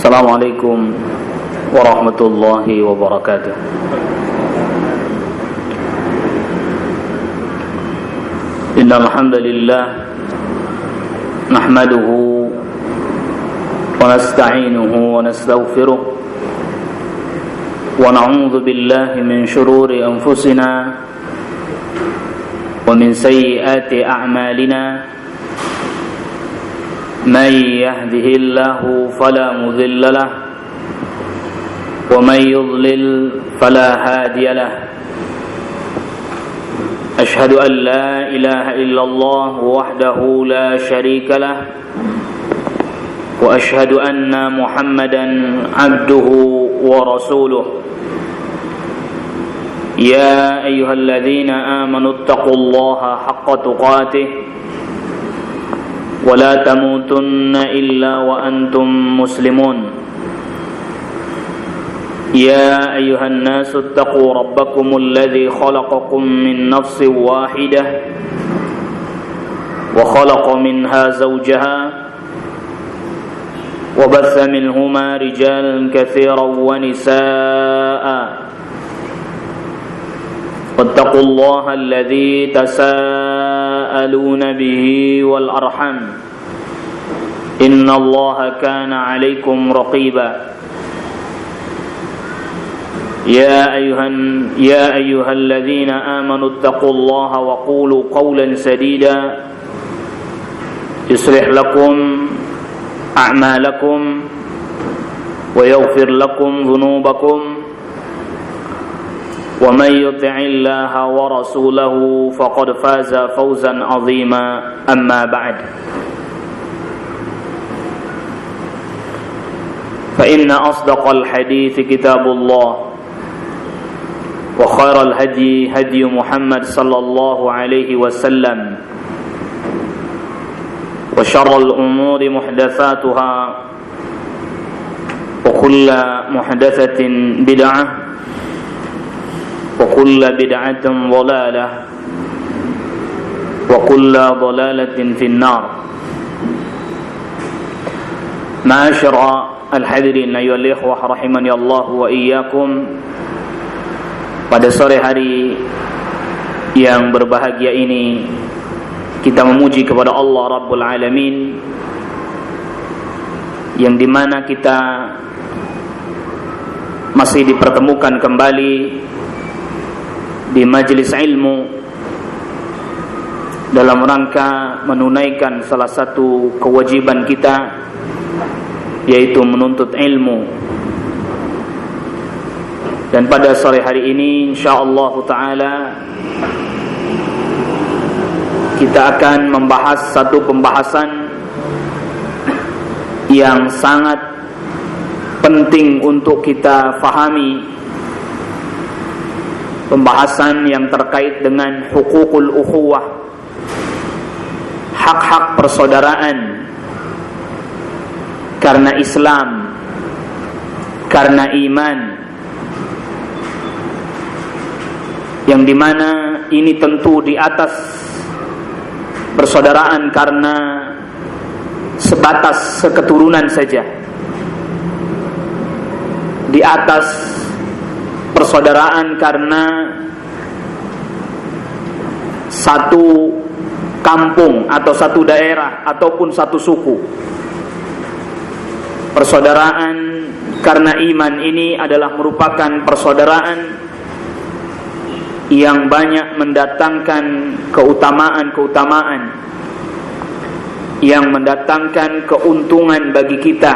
Assalamualaikum warahmatullahi wabarakatuh. Innal hamdalillah nahmaduhu wa nasta'inuhu wa nastaghfiruh wa na'udzu billahi min shururi anfusina wa min sayyiati a'malina. من يهده الله فلا مضل له ومن يضلل فلا هادي له أشهد أن لا إله إلا الله وحده لا شريك له وأشهد أن محمدا عبده ورسوله يا أيها الذين آمنوا اتقوا الله حق تقاته ولا تموتن إلا وأنتم مسلمون يا أيها الناس اتقوا ربكم الذي خلقكم من نفس واحدة وخلق منها زوجها وبث منهما رجالا كثيرا ونساء واتقوا الله الذي تساءلون به والأرحم إن الله كان عليكم رقيبا يا أيها الذين آمنوا اتقوا الله وقولوا قولا سديدا يصلح لكم أعمالكم ويغفر لكم ذنوبكم ومن يطع الله ورسوله فقد فاز فوزا عظيما أما بعد فإن أصدق الحديث كتاب الله وخير الهدي هدي محمد صلى الله عليه وسلم وشر الأمور محدثاتها وكل محدثة بدعة وكل بدعة ضلالة وكل ضلالة في النار. معاشر الحاضرين أيها الإخوة رحمني الله وإياكم. Pada sore hari yang berbahagia ini kita memuji kepada Allah Rabbul Alamin, yang dimana kita masih dipertemukan kembali di majelis ilmu dalam rangka menunaikan salah satu kewajiban kita, yaitu menuntut ilmu. Dan pada sore hari ini insyaallah taala kita akan membahas satu pembahasan yang sangat penting untuk kita fahami, pembahasan yang terkait dengan hukukul ukhuwah, hak-hak persaudaraan karena Islam, karena iman, yang dimana ini tentu di atas persaudaraan karena sebatas keturunan saja, di atas persaudaraan karena satu kampung atau satu daerah ataupun satu suku. Persaudaraan karena iman ini adalah merupakan persaudaraan yang banyak mendatangkan keutamaan-keutamaan, yang mendatangkan keuntungan bagi kita,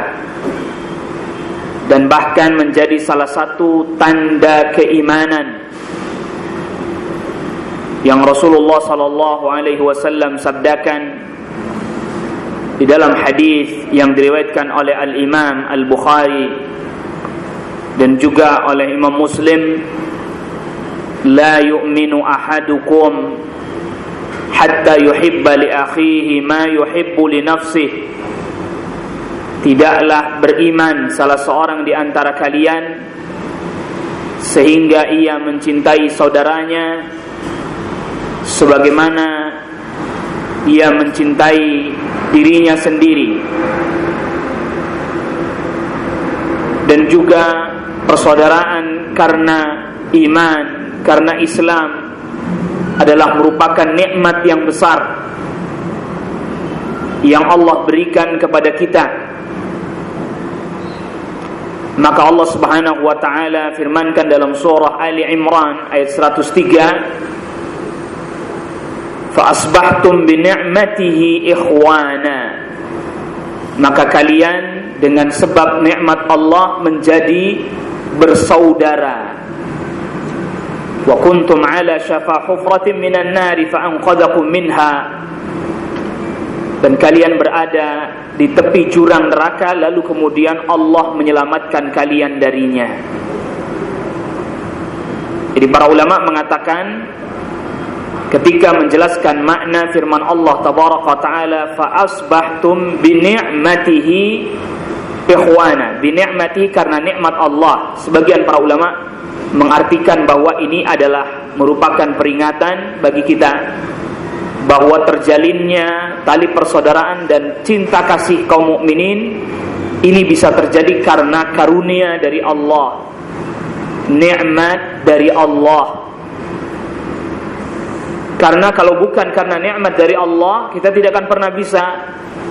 dan bahkan menjadi salah satu tanda keimanan yang Rasulullah sallallahu alaihi wasallam sabdakan di dalam hadis yang diriwayatkan oleh Al-Imam Al-Bukhari dan juga oleh Imam Muslim, la yu'minu ahadukum hatta yuhibba li akhihi ma yuhibbu li nafsihi. Tidaklah beriman salah seorang di antara kalian sehingga ia mencintai saudaranya sebagaimana ia mencintai dirinya sendiri. dan juga persaudaraan karena iman, karena Islam adalah merupakan nikmat yang besar yang Allah berikan kepada kita. Maka Allah Subhanahu wa taala firmankan dalam surah Ali Imran ayat 103, fa asbahtum bi ni'matihi ikhwana, maka kalian dengan sebab nikmat Allah menjadi bersaudara. Wa kuntum ala syafa hufratin minan nari fa anqadhakum minha, dan kalian berada di tepi jurang neraka lalu kemudian Allah menyelamatkan kalian darinya. Jadi para ulama mengatakan ketika menjelaskan makna firman Allah tabaraka taala fa asbahtum bi ni'matihi ikhwana, bi ni'matihi karena nikmat Allah, sebagian para ulama mengartikan bahwa ini adalah merupakan peringatan bagi kita bahwa terjalinnya tali persaudaraan dan cinta kasih kaum mukminin ini bisa terjadi karena karunia dari Allah, nikmat dari Allah. Karena kalau bukan karena nikmat dari Allah, kita tidak akan pernah bisa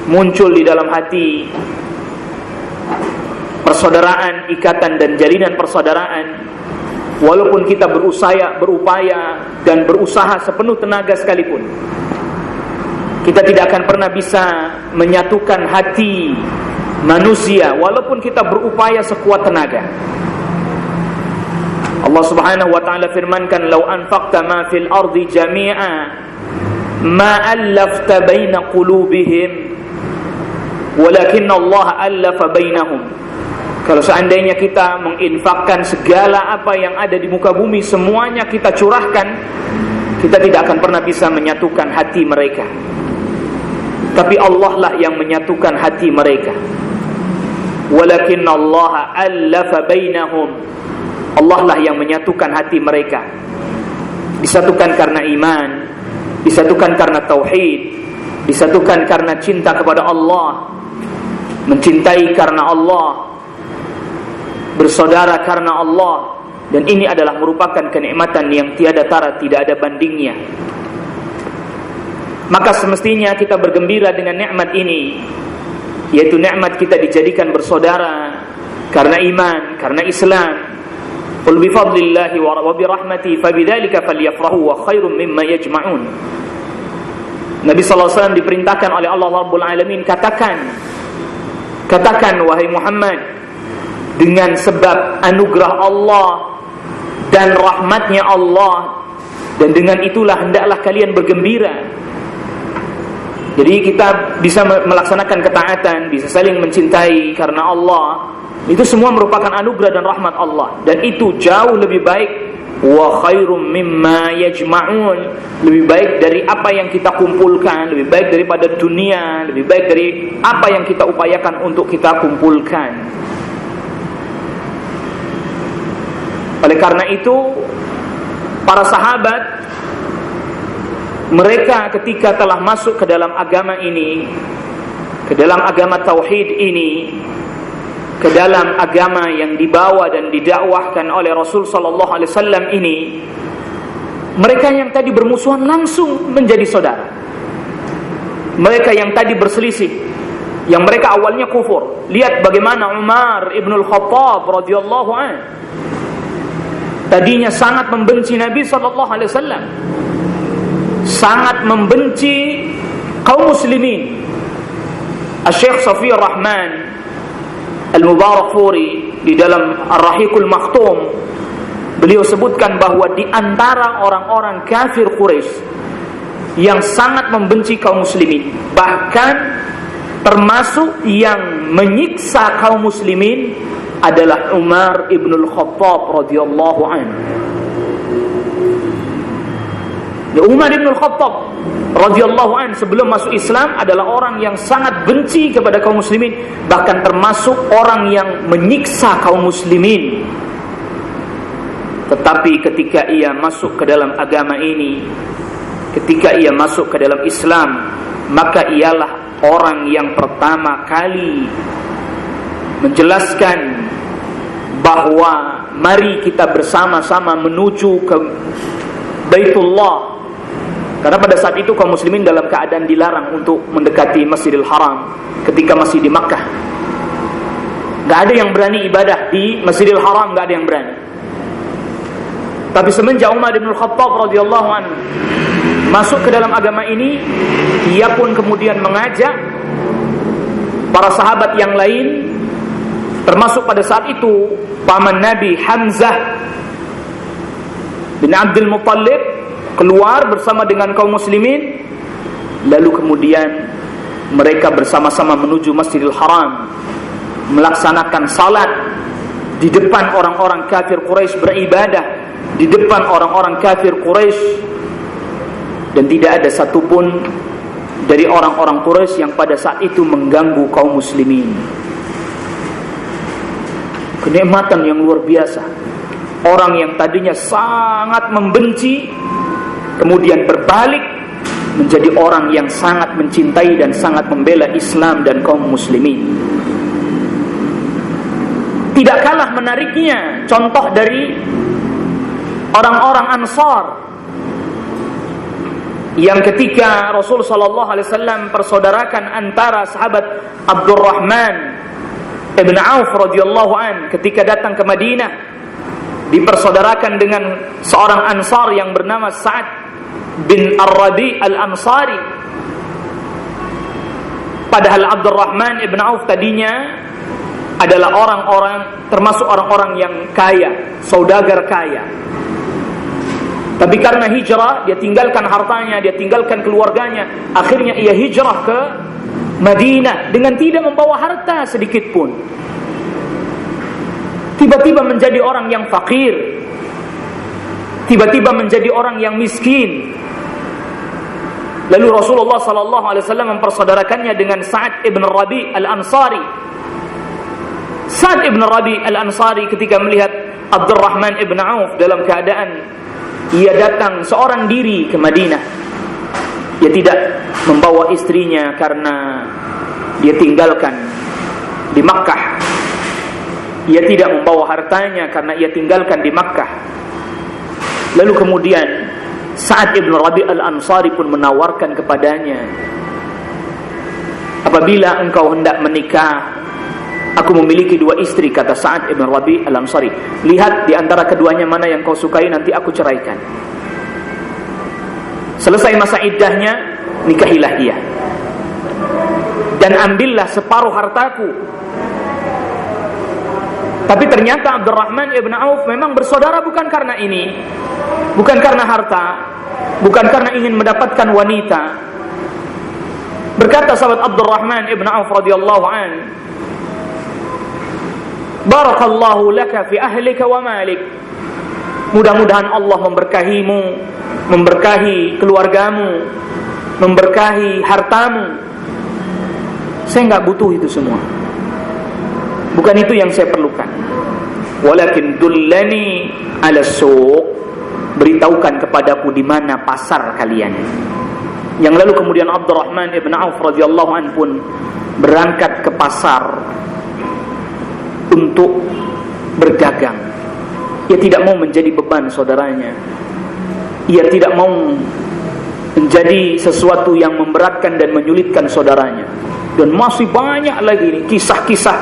muncul di dalam hati persaudaraan, ikatan dan jalinan persaudaraan. Walaupun kita berupaya dan berusaha sepenuh tenaga sekalipun, kita tidak akan pernah bisa menyatukan hati manusia walaupun kita berupaya sekuat tenaga. Allah Subhanahu wa taala firmankan, "Lau anfaqta ma fil ardi jami'a ma allafta baina qulubihim walakinna Allah allafa bainahum." Kalau seandainya kita menginfakkan segala apa yang ada di muka bumi, semuanya kita curahkan, kita tidak akan pernah bisa menyatukan hati mereka. Tapi Allah lah yang menyatukan hati mereka. Walakinna Allah allafa bainahum. Allah lah yang menyatukan hati mereka. Disatukan karena iman, disatukan karena tauhid, disatukan karena cinta kepada Allah, mencintai karena Allah, bersaudara karena Allah. Dan ini adalah merupakan kenikmatan yang tiada tara, tidak ada bandingnya. Maka semestinya kita bergembira dengan nikmat ini, yaitu nikmat kita dijadikan bersaudara karena iman, karena Islam. Qul bi fadlillahi wa bi rahmatihi fabidzalika falyafrahu wa khairum mimma yajma'un. Nabi sallallahu alaihi wasallam diperintahkan oleh Allah Rabbul Alamin, katakan wahai Muhammad, dengan sebab anugerah Allah dan rahmatnya Allah, dan dengan itulah hendaklah kalian bergembira. Jadi kita bisa melaksanakan ketaatan, bisa saling mencintai karena Allah. Itu semua merupakan anugerah dan rahmat Allah, dan itu jauh lebih baik, wa khairum mimma yajma'un, lebih baik dari apa yang kita kumpulkan, lebih baik daripada dunia, lebih baik dari apa yang kita upayakan untuk kita kumpulkan. Oleh karena itu, para sahabat, mereka ketika telah masuk ke dalam agama ini, ke dalam agama tauhid ini, ke dalam agama yang dibawa dan didakwahkan oleh Rasul sallallahu alaihi wasallam ini, mereka yang tadi bermusuhan langsung menjadi saudara. Mereka yang tadi berselisih, yang mereka awalnya kufur, lihat bagaimana Umar ibnul Khattab radhiyallahu anhu tadinya sangat membenci Nabi sallallahu alaihi wasallam, sangat membenci kaum muslimin. Syekh Safiyur Rahman Al-Mubarakfuri di dalam Ar-Rahiqul Makhtum, beliau sebutkan bahwa di antara orang-orang kafir Quraisy yang sangat membenci kaum muslimin, bahkan termasuk yang menyiksa kaum muslimin, adalah Umar ibnul Khattab radhiyallahu anhu. Umar ibnul Khattab radhiyallahu anhu sebelum masuk Islam adalah orang yang sangat benci kepada kaum muslimin, bahkan termasuk orang yang menyiksa kaum muslimin. Tetapi ketika ia masuk ke dalam agama ini, ketika ia masuk ke dalam Islam, maka ialah orang yang pertama kali menjelaskan bahwa mari kita bersama-sama menuju ke Baitullah. Karena pada saat itu kaum muslimin dalam keadaan dilarang untuk mendekati Masjidil Haram ketika masih di Makkah. Gak ada yang berani ibadah di Masjidil Haram, gak ada yang berani. Tapi semenjak Umar bin Khattab radhiyallahu anhu masuk ke dalam agama ini, ia pun kemudian mengajak para sahabat yang lain, termasuk pada saat itu paman Nabi Hamzah bin Abdul Muttalib, keluar bersama dengan kaum muslimin. Lalu kemudian mereka bersama-sama menuju Masjidil Haram, melaksanakan salat di depan orang-orang kafir Quraisy, beribadah di depan orang-orang kafir Quraisy. Dan tidak ada satupun dari orang-orang Quraisy yang pada saat itu mengganggu kaum muslimin. Kenikmatan yang luar biasa. Orang yang tadinya sangat membenci kemudian berbalik menjadi orang yang sangat mencintai dan sangat membela Islam dan kaum muslimin. Tidak kalah menariknya contoh dari orang-orang Ansar yang ketika Rasul sallallahu alaihi wasallam persaudarakan antara sahabat Abdurrahman ibn Auf radhiyallahu an ketika datang ke Madinah, dipersaudarakan dengan seorang Ansar yang bernama Sa'ad bin Ar-Rabi Al-Ansari. Padahal Abdurrahman ibn Auf tadinya adalah orang-orang, termasuk orang-orang yang kaya, saudagar kaya. Tapi karena hijrah, dia tinggalkan hartanya, dia tinggalkan keluarganya. Akhirnya ia hijrah ke Madinah dengan tidak membawa harta sedikit pun. Tiba-tiba menjadi orang yang fakir, tiba-tiba menjadi orang yang miskin. Lalu Rasulullah sallallahu alaihi wasallam mempersaudarakannya dengan Sa'ad ibn Rabi Al-Ansari. Sa'ad ibn Rabi Al-Ansari ketika melihat Abdurrahman ibn Auf dalam keadaan ia datang seorang diri ke Madinah, dia tidak membawa istrinya karena dia tinggalkan di Makkah. Ia tidak membawa hartanya karena ia tinggalkan di Makkah. Lalu kemudian Sa'ad ibn Rabi Al-Ansari pun menawarkan kepadanya, apabila engkau hendak menikah, aku memiliki 2 istri, kata Sa'ad ibn Rabi Al-Ansari. Lihat di antara keduanya mana yang kau sukai, nanti aku ceraikan. Selesai masa iddahnya, nikahilah dia. Dan ambillah separuh hartaku. Tapi ternyata Abdurrahman ibn Auf memang bersaudara bukan karena ini, bukan karena harta, bukan karena ingin mendapatkan wanita. Berkata sahabat Abdurrahman ibn Auf radhiyallahu an, barakallahu laka fi ahlika wa malik. Mudah-mudahan Allah memberkahimu, memberkahi keluargamu, memberkahi hartamu. Saya enggak butuh itu semua. Bukan itu yang saya perlukan. Walakin dullani ala suq, beritahukan kepadaku di mana pasar kalian. Yang lalu kemudian Abdurrahman ibn Auf radhiyallahu an pun berangkat ke pasar untuk berdagang. Ia tidak mau menjadi beban saudaranya. Ia tidak mau menjadi sesuatu yang memberatkan dan menyulitkan saudaranya. Dan masih banyak lagi ini kisah-kisah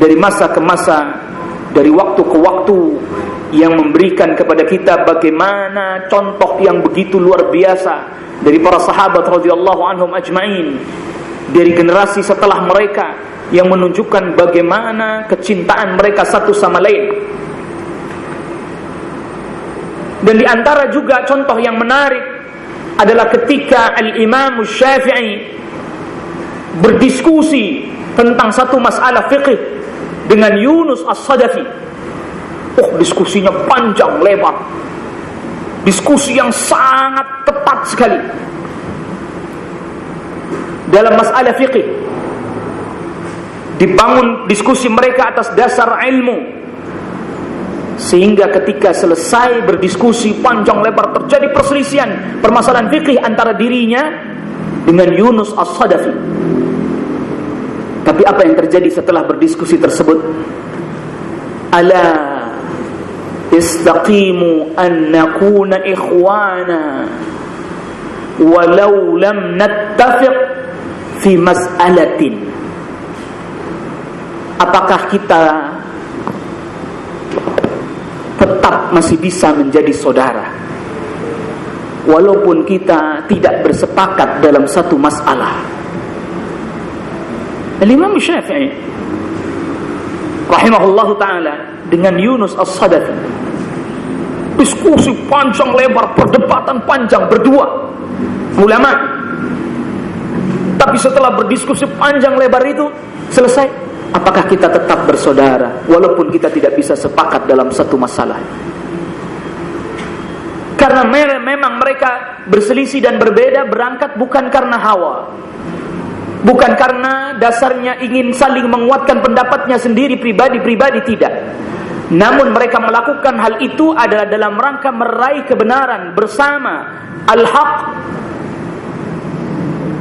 dari masa ke masa, dari waktu ke waktu, yang memberikan kepada kita bagaimana contoh yang begitu luar biasa dari para sahabat radhiyallahu anhum ajma'in, dari generasi setelah mereka, yang menunjukkan bagaimana kecintaan mereka satu sama lain. Dan di antara juga contoh yang menarik adalah ketika Al-Imam Syafi'i berdiskusi tentang satu masalah fiqih dengan Yunus As-Sadafi. Diskusinya panjang lebar, diskusi yang sangat tepat sekali dalam masalah fiqih. Dibangun diskusi mereka atas dasar ilmu, sehingga ketika selesai berdiskusi panjang lebar terjadi perselisihan permasalahan fikih antara dirinya dengan Yunus As-Sadafi. Tapi apa yang terjadi setelah berdiskusi tersebut? ala istaqimu an nakuna ikhwana walau lam nattafiq fi mas'alatin. Apakah kita tetap masih bisa menjadi saudara walaupun kita tidak bersepakat dalam satu masalah? Imam Syafi'i rahimahullahu ta'ala dengan Yunus As-Sadafi diskusi panjang lebar, perdebatan panjang berdua ulama. Tapi setelah berdiskusi panjang lebar itu selesai, apakah kita tetap bersaudara walaupun kita tidak bisa sepakat dalam satu masalah? Karena memang mereka berselisih dan berbeda berangkat bukan karena hawa, bukan karena dasarnya ingin saling menguatkan pendapatnya sendiri pribadi-pribadi, tidak. Namun mereka melakukan hal itu adalah dalam rangka meraih kebenaran bersama, al-haq,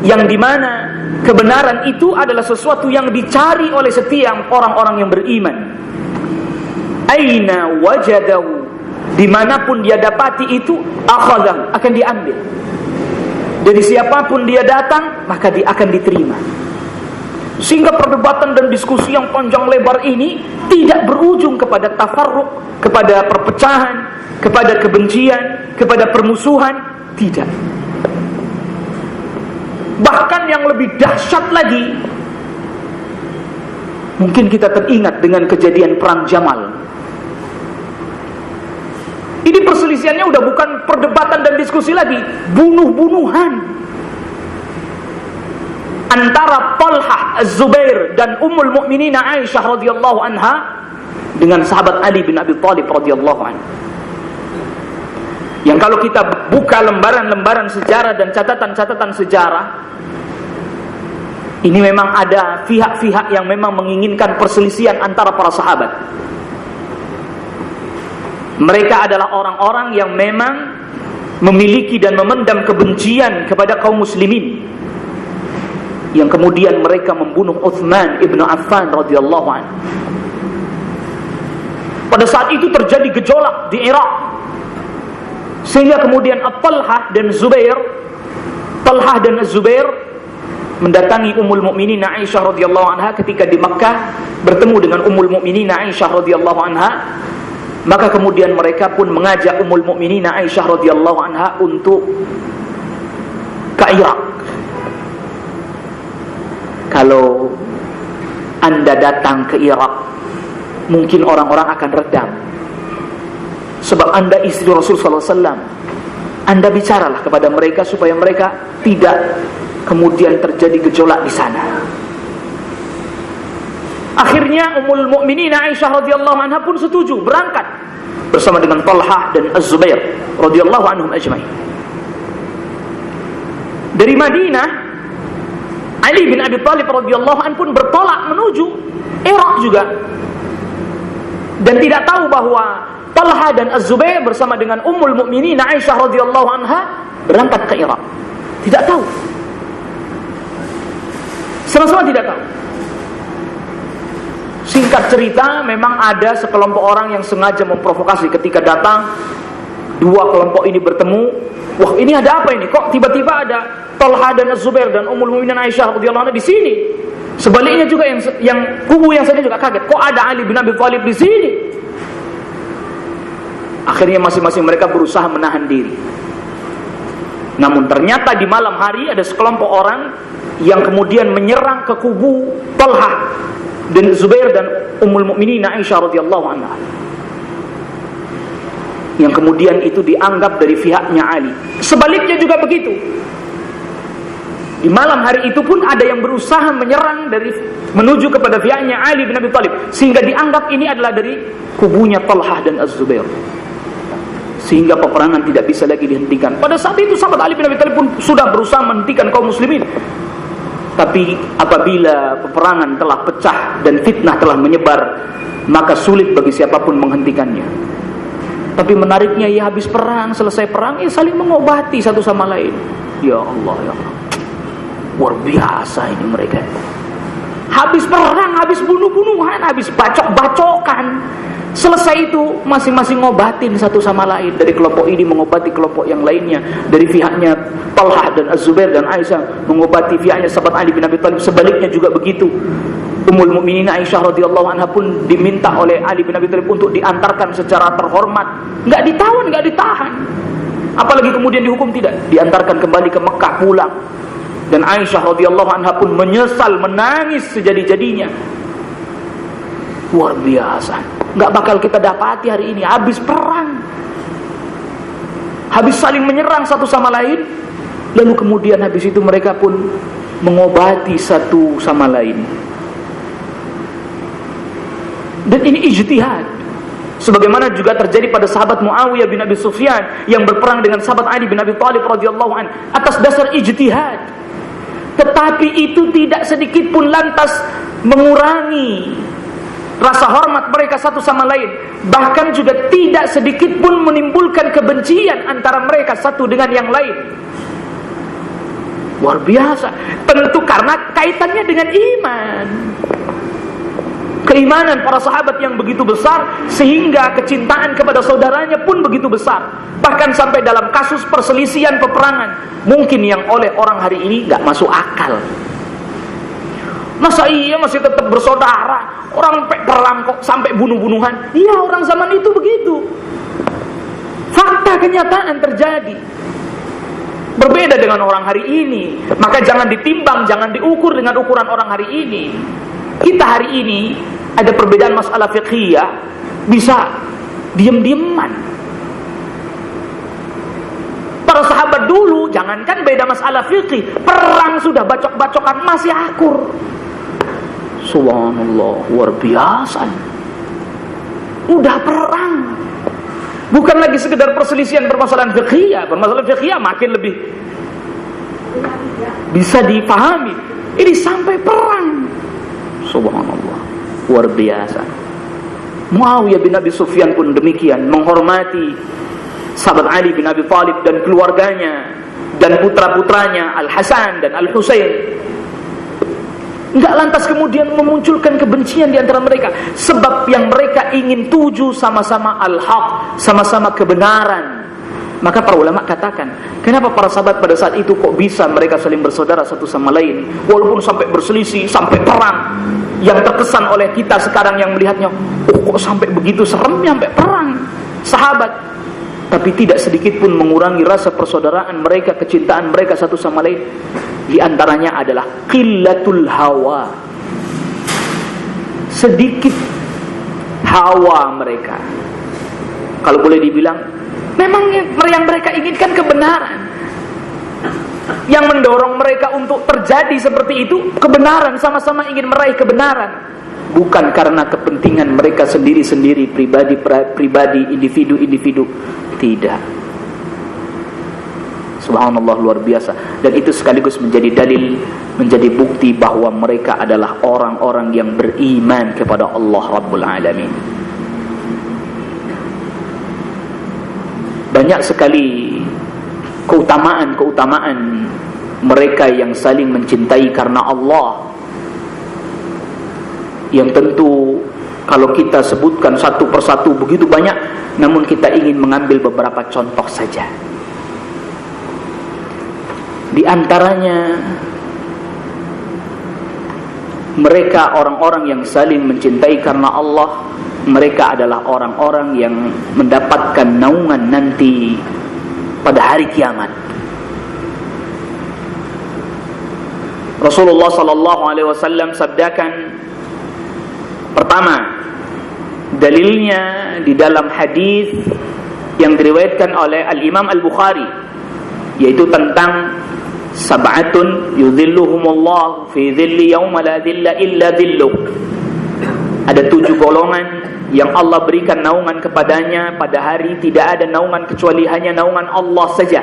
yang dimana kebenaran itu adalah sesuatu yang dicari oleh setiap orang-orang yang beriman. Aina wajadahu, dimanapun dia dapati itu, akhadha, akan diambil. Dari siapapun dia datang, maka dia akan diterima. Sehingga perdebatan dan diskusi yang panjang lebar ini tidak berujung kepada tafarruq, kepada perpecahan, kepada kebencian, kepada permusuhan, tidak. Bahkan yang lebih dahsyat lagi, mungkin kita teringat dengan kejadian perang Jamal. Ini perselisihannya udah bukan perdebatan dan diskusi lagi, bunuh-bunuhan antara Talhah Az-Zubair dan Ummul Mukminin Aisyah radhiyallahu anha dengan sahabat Ali bin Abi Thalib radhiyallahu anhu. Yang kalau kita buka lembaran-lembaran sejarah dan catatan-catatan sejarah, ini memang ada pihak-pihak yang memang menginginkan perselisihan antara para sahabat. Mereka adalah orang-orang yang memang memiliki dan memendam kebencian kepada kaum muslimin, yang kemudian mereka membunuh Utsman ibn Affan radhiyallahu anhu. Pada saat itu terjadi gejolak di Irak, sehingga kemudian Talhah dan Zubair mendatangi Ummul Mukminin Aisyah radhiyallahu anha ketika di Makkah, bertemu dengan Ummul Mukminin Aisyah radhiyallahu anha. Maka kemudian mereka pun mengajak Ummul Mukminin Aisyah radhiyallahu anha untuk ke Irak. Kalau Anda datang ke Irak, mungkin orang-orang akan redam. Sebab Anda istri Rasul sallallahu alaihi wasallam. Anda bicaralah kepada mereka supaya mereka tidak kemudian terjadi gejolak di sana. Akhirnya Ummul Mukminin Aisyah radhiyallahu anha pun setuju berangkat bersama dengan Talhah dan Az-Zubair radhiyallahu anhum ajma'in. Dari Madinah, Ali bin Abi Thalib radhiyallahu anhu pun bertolak menuju Irak juga, dan tidak tahu bahwa Talha dan Az-Zubair bersama dengan Ummul Mukminin Aisyah radhiyallahu anha berangkat ke Irak. Tidak tahu, sama-sama tidak tahu. Singkat cerita, memang ada sekelompok orang yang sengaja memprovokasi. Ketika datang, dua kelompok ini bertemu. Wah, ini ada apa ini? Kok tiba-tiba ada Talha dan Az-Zubair dan Ummul Mukminin Aisyah radhiyallahu anha di sini? Sebaliknya juga yang kubu yang saya juga kaget. Kok ada Ali bin Abi Thalib di sini? Akhirnya masing-masing mereka berusaha menahan diri. Namun ternyata di malam hari ada sekelompok orang yang kemudian menyerang ke kubu Talha dan Zubair dan Ummul Mukminin Aisyah radhiyallahu anha, yang kemudian itu dianggap dari pihaknya Ali. Sebaliknya juga begitu. Di malam hari itu pun ada yang berusaha menyerang menuju kepada pihaknya Ali bin Abi Thalib, sehingga dianggap ini adalah dari kubunya Talhah dan Az-Zubair, sehingga peperangan tidak bisa lagi dihentikan. Pada saat itu sahabat Ali bin Abi Thalib pun sudah berusaha menghentikan kaum muslimin. Tapi apabila peperangan telah pecah dan fitnah telah menyebar, maka sulit bagi siapapun menghentikannya. Tapi menariknya, ya habis perang, selesai perang, ya saling mengobati satu sama lain. Ya Allah, ya Allah, luar biasa ini mereka. Habis perang, habis bunuh-bunuhan, habis bacok-bacokan, Selesai itu masing-masing ngobatin satu sama lain. Dari kelompok ini mengobati kelompok yang lainnya. Dari pihaknya Talhah dan Az-Zubair dan Aisyah mengobati pihaknya sahabat Ali bin Abi Thalib. Sebaliknya juga begitu. Ummul Mukminin Aisyah radhiyallahu anha pun diminta oleh Ali bin Abi Thalib untuk diantarkan secara terhormat. Enggak ditawan, enggak ditahan. Apalagi kemudian dihukum, tidak, diantarkan kembali ke Mekah pulang. Dan Aisyah radhiyallahu anha pun menyesal, menangis sejadi-jadinya. Luar biasa. Nggak bakal kita dapati hari ini. Habis perang, habis saling menyerang satu sama lain, lalu kemudian habis itu mereka pun mengobati satu sama lain. Dan ini ijtihad, sebagaimana juga terjadi pada sahabat Muawiyah bin Abi Sufyan yang berperang dengan sahabat Ali bin Abi Thalib radhiyallahu anhu atas dasar ijtihad. Tetapi itu tidak sedikit pun lantas mengurangi rasa hormat mereka satu sama lain. Bahkan juga tidak sedikit pun menimbulkan kebencian antara mereka satu dengan yang lain. Luar biasa. Tentu karena kaitannya dengan iman. Keimanan para sahabat yang begitu besar, sehingga kecintaan kepada saudaranya pun begitu besar. Bahkan sampai dalam kasus perselisihan peperangan, mungkin yang oleh orang hari ini gak masuk akal. Masa iya masih tetap bersaudara? Orang perang kok sampai bunuh-bunuhan? Iya, orang zaman itu begitu. Fakta kenyataan terjadi. Berbeda dengan orang hari ini. Maka jangan ditimbang, jangan diukur dengan ukuran orang hari ini. Kita hari ini ada perbedaan masalah fiqhiyah, bisa diam-diaman. Para sahabat dulu, jangankan beda masalah fikih, perang sudah bacok-bacokan masih akur. Subhanallah, luar biasa. Udah perang, bukan lagi sekedar perselisihan permasalahan fiqhiyah. Permasalahan fiqhiyah makin lebih bisa dipahami. Ini sampai perang. Subhanallah, luar biasa. Muawiyah bin Abi Sufyan pun demikian, menghormati sahabat Ali bin Abi Thalib dan keluarganya dan putra-putranya Al-Hasan dan Al-Husain. Enggak lantas kemudian memunculkan kebencian di antara mereka, sebab yang mereka ingin tuju sama-sama al-haq, sama-sama kebenaran. Maka para ulama katakan, kenapa para sahabat pada saat itu kok bisa mereka saling bersaudara satu sama lain, walaupun sampai berselisih, sampai perang. Yang terkesan oleh kita sekarang yang melihatnya, kok sampai begitu seremnya sampai perang sahabat. Tapi tidak sedikit pun mengurangi rasa persaudaraan mereka, kecintaan mereka satu sama lain. Di antaranya adalah qillatul hawa. Sedikit hawa mereka. Kalau boleh dibilang, memang yang mereka inginkan kebenaran. Yang mendorong mereka untuk terjadi seperti itu, kebenaran, sama-sama ingin meraih kebenaran. Bukan karena kepentingan mereka sendiri-sendiri, pribadi, individu-individu. Tidak. Subhanallah, luar biasa. Dan itu sekaligus menjadi dalil, menjadi bukti bahwa mereka adalah orang-orang yang beriman kepada Allah Rabbul Alamin. Banyak sekali keutamaan-keutamaan mereka yang saling mencintai karena Allah, yang tentu kalau kita sebutkan satu persatu begitu banyak, namun kita ingin mengambil beberapa contoh saja. Di antaranya, mereka orang-orang yang saling mencintai karena Allah. Mereka adalah orang-orang yang mendapatkan naungan nanti pada hari kiamat. Rasulullah sallallahu alaihi wasallam sabdakan, pertama, dalilnya di dalam hadis yang diriwayatkan oleh Al-Imam Al-Bukhari, yaitu tentang sab'atun yudhilluhumullah fi dhilli yawma la dhilla illa dhilluh. Ada 7 golongan yang Allah berikan naungan kepadanya pada hari tidak ada naungan kecuali hanya naungan Allah saja.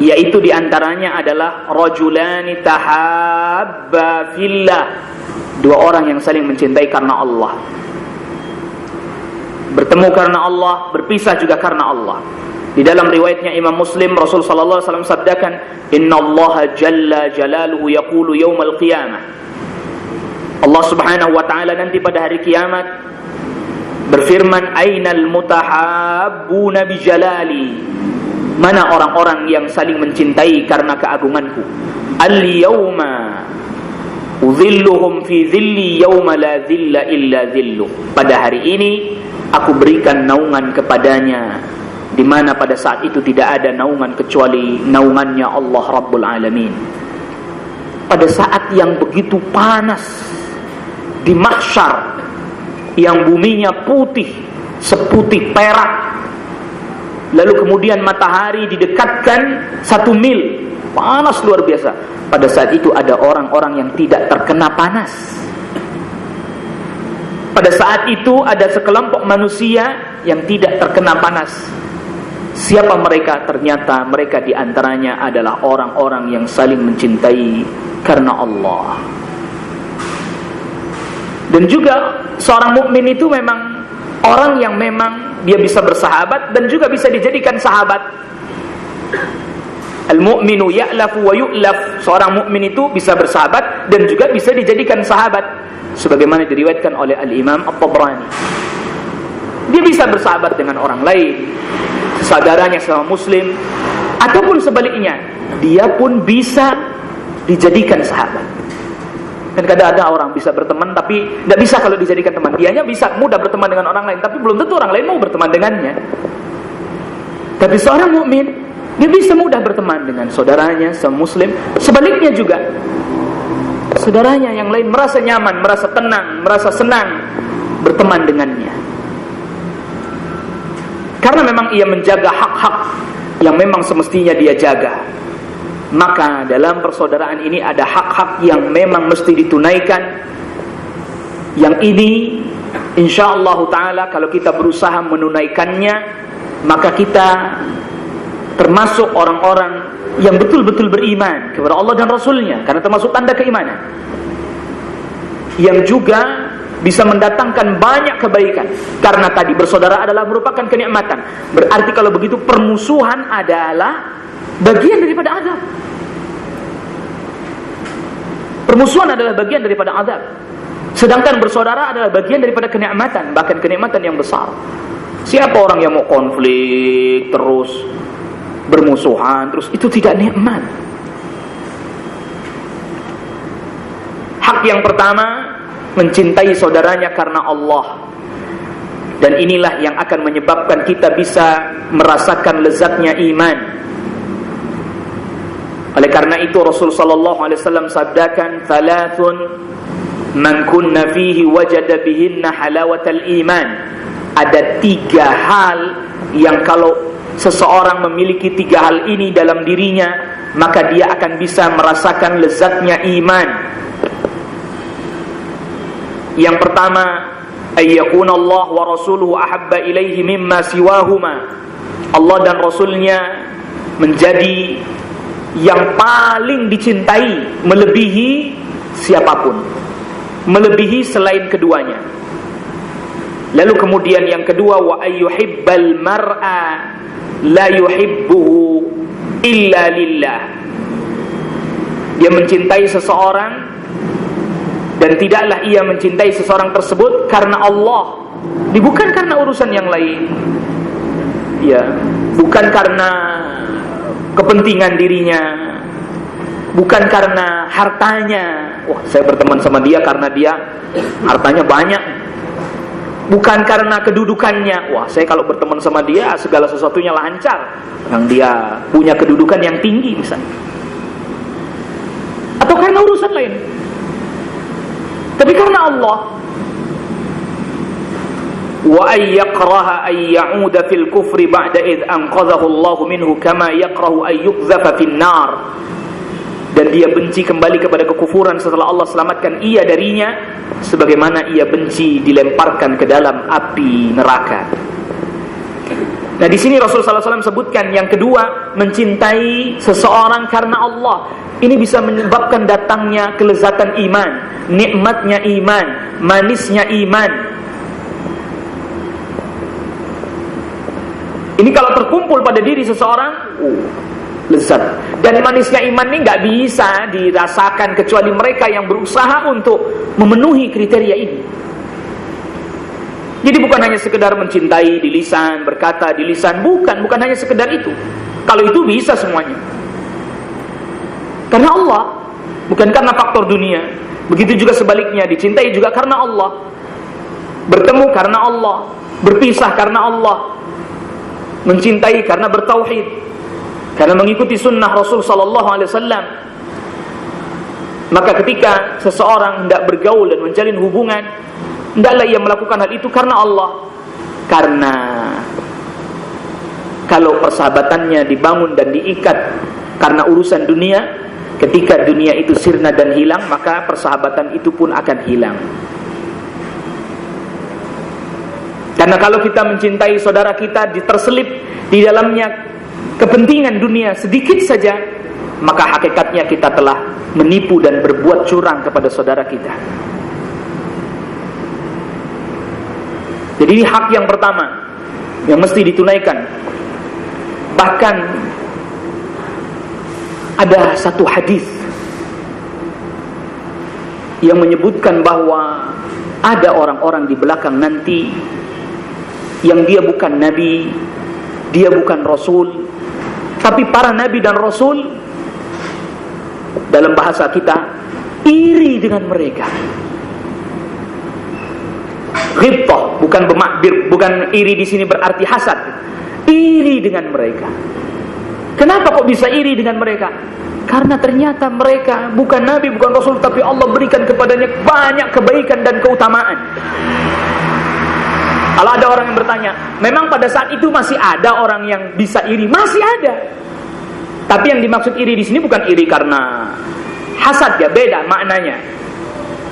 Yaitu diantaranya adalah rajulani tahabba fillah, 2 orang yang saling mencintai karena Allah, bertemu karena Allah, berpisah juga karena Allah. Di dalam riwayatnya Imam Muslim, Rasul sallallahu alaihi wasallam sabdakan, innallaha jalla jalaluhu yaqulu yaumal qiyamah, Allah Subhanahu wa taala nanti pada hari kiamat berfirman, "Ainal mutahabbuna bijalali?" Mana orang-orang yang saling mencintai karena keagunganku? Al-yawma udhilluhum fi dhilli yawma la dhilla illa dhilluh. Pada hari ini aku berikan naungan kepadanya, di mana pada saat itu tidak ada naungan kecuali naungannya Allah Rabbul Alamin. Pada saat yang begitu panas di mahsyar, yang buminya putih seputih perak, lalu kemudian matahari didekatkan 1 mil, panas luar biasa. Pada saat itu ada orang-orang yang tidak terkena panas. Pada saat itu ada sekelompok manusia yang tidak terkena panas. Siapa mereka? Ternyata mereka diantaranya adalah orang-orang yang saling mencintai karena Allah. Dan juga seorang mukmin itu memang orang yang memang dia bisa bersahabat dan juga bisa dijadikan sahabat. Al-mu'minu ya'lafu wa yu'laf. Seorang mukmin itu bisa bersahabat dan juga bisa dijadikan sahabat, sebagaimana diriwayatkan oleh Al-Imam At-Tabrani. Dia bisa bersahabat dengan orang lain, saudaranya sama muslim, ataupun sebaliknya, dia pun bisa dijadikan sahabat. Dan kadang-kadang orang bisa berteman tapi tidak bisa kalau dijadikan teman. Dianya bisa mudah berteman dengan orang lain, tapi belum tentu orang lain mau berteman dengannya. Tapi seorang mukmin, dia bisa mudah berteman dengan saudaranya, semuslim. Sebaliknya juga, saudaranya yang lain merasa nyaman, merasa tenang, merasa senang berteman dengannya. Karena memang ia menjaga hak-hak yang memang semestinya dia jaga. Maka dalam persaudaraan ini ada hak-hak yang memang mesti ditunaikan. Yang ini insyaallah ta'ala kalau kita berusaha menunaikannya, maka kita termasuk orang-orang yang betul-betul beriman kepada Allah dan Rasulnya, karena termasuk tanda keimanan, yang juga bisa mendatangkan banyak kebaikan. Karena tadi bersaudara adalah merupakan kenikmatan. Berarti kalau begitu permusuhan adalah bagian daripada azab. Permusuhan adalah bagian daripada azab. Sedangkan bersaudara adalah bagian daripada kenikmatan, bahkan kenikmatan yang besar. Siapa orang yang mau konflik terus, bermusuhan terus, itu tidak nikmat. Hak yang pertama, mencintai saudaranya karena Allah. Dan inilah yang akan menyebabkan kita bisa merasakan lezatnya iman. Oleh karena itu Rasul sallallahu alaihi wasallam sabdakan, "Thalathun man kunna fihi wajada bihinna halawatal iman." Ada 3 hal yang kalau seseorang memiliki 3 hal ini dalam dirinya, maka dia akan bisa merasakan lezatnya iman. Yang pertama, ayyakuna Allah wa rasuluhu ahabba ilaihi mimma siwahuma. Allah dan Rasulnya menjadi yang paling dicintai, melebihi siapapun, melebihi selain keduanya. Lalu kemudian yang kedua, wa ayyuhibbal mar'a la yuhibbuhu illa lillah. Dia mencintai seseorang dan tidaklah ia mencintai seseorang tersebut karena Allah, bukan karena urusan yang lain. Ya, bukan karena kepentingan dirinya, bukan karena hartanya. Wah, saya berteman sama dia karena dia hartanya banyak. Bukan karena kedudukannya. Wah, saya kalau berteman sama dia segala sesuatunya lancar. Yang dia punya kedudukan yang tinggi misalnya. Atau karena urusan lain. Tapi karena Allah. Wa ay yakraha ay ya'uda fil kufri ba'da id anqadhahu Allah minhu kama yakrahu ay yuqdhafa fin nar. Dan dia benci kembali kepada kekufuran setelah Allah selamatkan ia darinya, sebagaimana ia benci dilemparkan ke dalam api neraka. Nah, di sini Rasulullah SAW sebutkan yang kedua, mencintai seseorang karena Allah. Ini bisa menyebabkan datangnya kelezatan iman, nikmatnya iman, manisnya iman. Ini kalau terkumpul pada diri seseorang, lezat. Dan manisnya iman ini nggak bisa dirasakan kecuali mereka yang berusaha untuk memenuhi kriteria ini. Jadi bukan hanya sekedar mencintai di lisan, berkata di lisan, bukan hanya sekedar itu. Kalau itu bisa semuanya. Karena Allah, bukan karena faktor dunia. Begitu juga sebaliknya, dicintai juga karena Allah. Bertemu karena Allah, berpisah karena Allah. Mencintai karena bertauhid, karena mengikuti sunnah Rasul sallallahu alaihi wasallam. Maka ketika seseorang hendak bergaul dan menjalin hubungan, hendaklah ia melakukan hal itu karena Allah. Karena kalau persahabatannya dibangun dan diikat karena urusan dunia, ketika dunia itu sirna dan hilang, maka persahabatan itu pun akan hilang. Karena kalau kita mencintai saudara kita, terselip di dalamnya kepentingan dunia sedikit saja, maka hakikatnya kita telah menipu dan berbuat curang kepada saudara kita. Jadi ini hak yang pertama yang mesti ditunaikan. Bahkan ada satu hadis yang menyebutkan bahwa ada orang-orang di belakang nanti yang dia bukan nabi, dia bukan rasul, tapi para nabi dan rasul dalam bahasa kita iri dengan mereka. Ghibtah, bukan iri di sini berarti hasad. Iri dengan mereka. Kenapa kok bisa iri dengan mereka? Karena ternyata mereka bukan nabi, bukan rasul, tapi Allah berikan kepadanya banyak kebaikan dan keutamaan. Kalau ada orang yang bertanya, memang pada saat itu masih ada orang yang bisa iri? Masih ada. Tapi yang dimaksud iri di sini bukan iri karena hasad, ya, beda maknanya.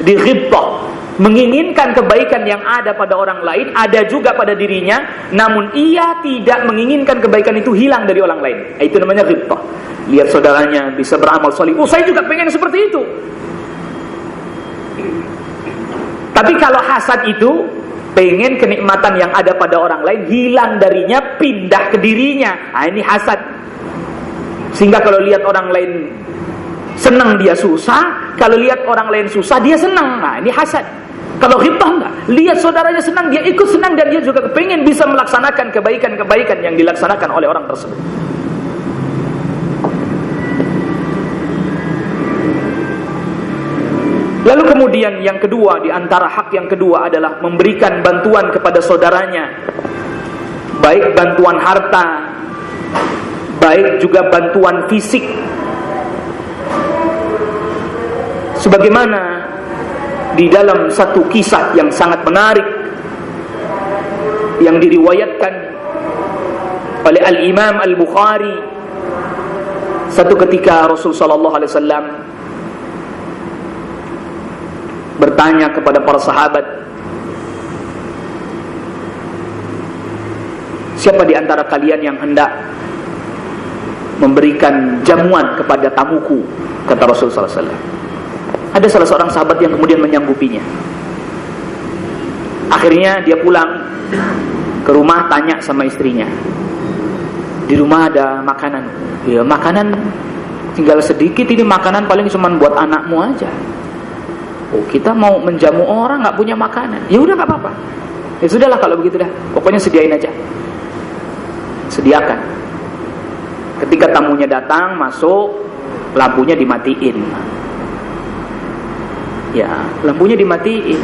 Di ghibtah, menginginkan kebaikan yang ada pada orang lain, ada juga pada dirinya, namun ia tidak menginginkan kebaikan itu hilang dari orang lain. Itu namanya ghibtah. Lihat saudaranya bisa beramal salih, oh saya juga pengen seperti itu. Tapi kalau hasad itu pengen kenikmatan yang ada pada orang lain hilang darinya, pindah ke dirinya. Nah, ini hasad. Sehingga kalau lihat orang lain senang dia susah, kalau lihat orang lain susah dia senang. Nah, ini hasad. Kalau ghibtah enggak, lihat saudaranya senang dia ikut senang, dan dia juga pengen bisa melaksanakan kebaikan-kebaikan yang dilaksanakan oleh orang tersebut. Lalu kemudian yang kedua, di antara hak yang kedua adalah memberikan bantuan kepada saudaranya, baik bantuan harta, baik juga bantuan fisik. Sebagaimana di dalam satu kisah yang sangat menarik yang diriwayatkan oleh Al-Imam Al-Bukhari, satu ketika Rasul sallallahu alaihi wasallam bertanya kepada para sahabat, siapa di antara kalian yang hendak memberikan jamuan kepada tamuku? Kata Rasul sallallahu alaihi wasallam. Ada salah seorang sahabat yang kemudian menyanggupinya. Akhirnya dia pulang ke rumah, tanya sama istrinya, di rumah ada makanan? Ya, makanan tinggal sedikit, ini makanan paling cuma buat anakmu aja. Oh, kita mau menjamu orang nggak punya makanan? Ya udah, nggak apa-apa. Ya sudahlah kalau begitu dah. Pokoknya sediain aja. Sediakan. Ketika tamunya datang, masuk, lampunya dimatiin. Ya, lampunya dimatiin.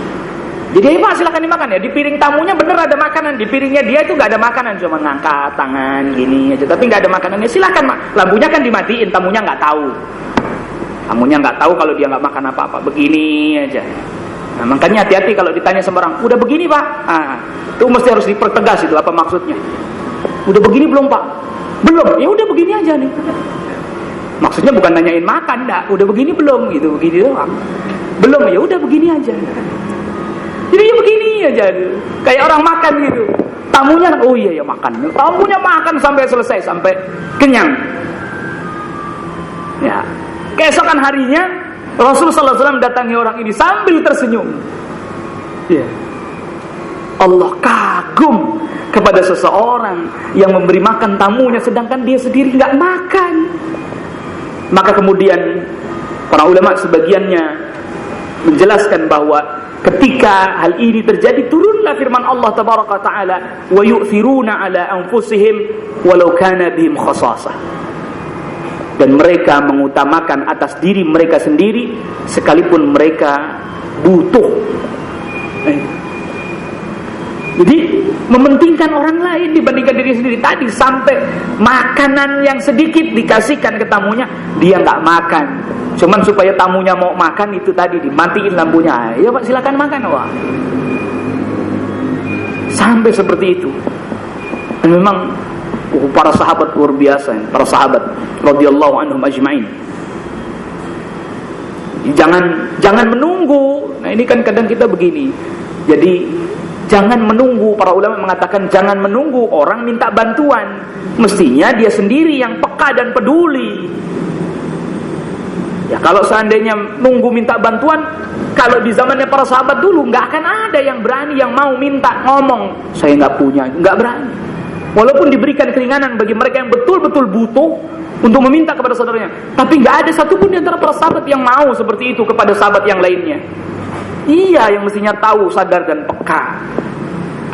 Jadi ya Pak, silakan dimakan ya. Di piring tamunya bener ada makanan, di piringnya dia itu nggak ada makanan, cuma ngangkat tangan gini aja, tapi nggak ada makanannya. Silakan Mak. Lampunya kan dimatiin, tamunya nggak tahu. Tamunya nggak tahu kalau dia nggak makan apa-apa, begini aja. Nah, makanya hati-hati kalau ditanya sama orang, udah begini Pak? Itu mesti harus dipertegas itu apa maksudnya. Udah begini belum Pak? Belum. Ya udah begini aja nih. Maksudnya bukan nanyain makan, enggak. Udah begini belum? Gitu, begini doang. Belum, ya udah begini aja. Jadi ya begini aja, kayak orang makan gitu. Tamunya, oh iya ya makan. Tamunya makan sampai selesai, sampai kenyang. Ya, keesokan harinya Rasulullah SAW datangi orang ini sambil tersenyum. Ya. Allah kagum kepada seseorang yang memberi makan tamunya sedangkan dia sendiri nggak makan. Maka kemudian para ulama sebagiannya menjelaskan bahwa ketika hal ini terjadi, turunlah firman Allah tabaraka taala, wa yu'thiruna ala anfusihim walau kana bihim khasasah. Dan mereka mengutamakan atas diri mereka sendiri sekalipun mereka butuh. Jadi mementingkan orang lain dibandingkan diri sendiri. Tadi sampai makanan yang sedikit dikasihkan ke tamunya, dia nggak makan. Cuman supaya tamunya mau makan, itu tadi dimatiin lampunya. Ya Pak, silakan makan. Wah, sampai seperti itu. Dan memang para sahabat luar biasa, para sahabat radhiyallahu anhum ajma'in. Jangan menunggu. Nah ini kan kadang kita begini. Jadi jangan menunggu. Para ulama mengatakan jangan menunggu orang minta bantuan. Mestinya dia sendiri yang peka dan peduli. Ya kalau seandainya nunggu minta bantuan, kalau di zamannya para sahabat dulu nggak akan ada yang berani yang mau minta, ngomong saya nggak punya, nggak berani. Walaupun diberikan keringanan bagi mereka yang betul-betul butuh untuk meminta kepada saudaranya, tapi nggak ada satupun di antara para sahabat yang mau seperti itu kepada sahabat yang lainnya. Iya, yang mestinya tahu, sadar dan peka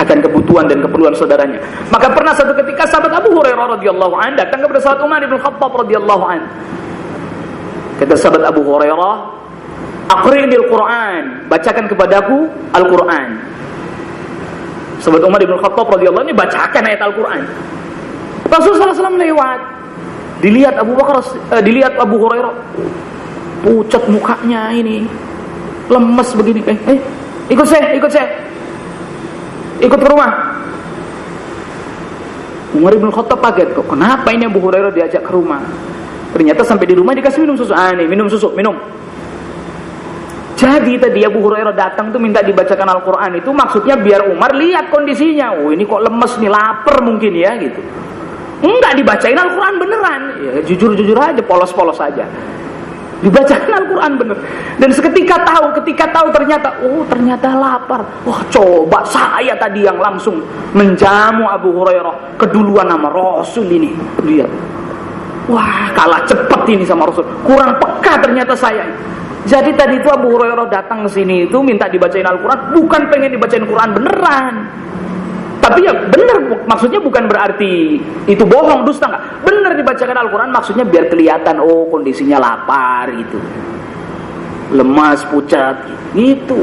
akan kebutuhan dan keperluan saudaranya. Maka pernah satu ketika sahabat Abu Hurairah radhiyallahu anhu datang kepada sahabat Umar bin Khattab radhiyallahu anhu. Kata sahabat Abu Hurairah, "Aqri'nil Qur'an, bacakan kepadaku Al-Qur'an." Sahabat Umar bin Khattab radhiyallahu anhu bacakan ayat Al-Qur'an. Rasulullah SAW lewat, dilihat Abu Hurairah, pucat mukanya ini, lemes begini. Ikut saya, ikut ke rumah. Umar bin Khattab kaget, kok kenapa ini Abu Hurairah diajak ke rumah? Ternyata sampai di rumah dikasih minum susu. Minum susu. Jadi tadi Abu Hurairah datang tuh minta dibacakan Al-Quran, itu maksudnya biar Umar lihat kondisinya. Oh ini kok lemes nih, lapar mungkin ya gitu. Enggak, dibacain Al-Quran beneran. Ya, jujur aja, polos-polos aja. Dibacakan Al-Quran bener. Dan ketika tahu ternyata lapar. Wah, coba saya tadi yang langsung menjamu Abu Hurairah keduluan sama Rasul ini. Lihat. Wah, kalah cepat ini sama Rasul. Kurang peka ternyata saya. Jadi tadi itu Abu Hurairah datang ke sini itu minta dibacain Al-Quran, bukan pengen dibacain Quran beneran. Tapi ya bener, maksudnya bukan berarti itu bohong, dusta enggak. Bener dibacakan Al-Quran maksudnya biar kelihatan, oh kondisinya lapar gitu. Lemas, pucat gitu.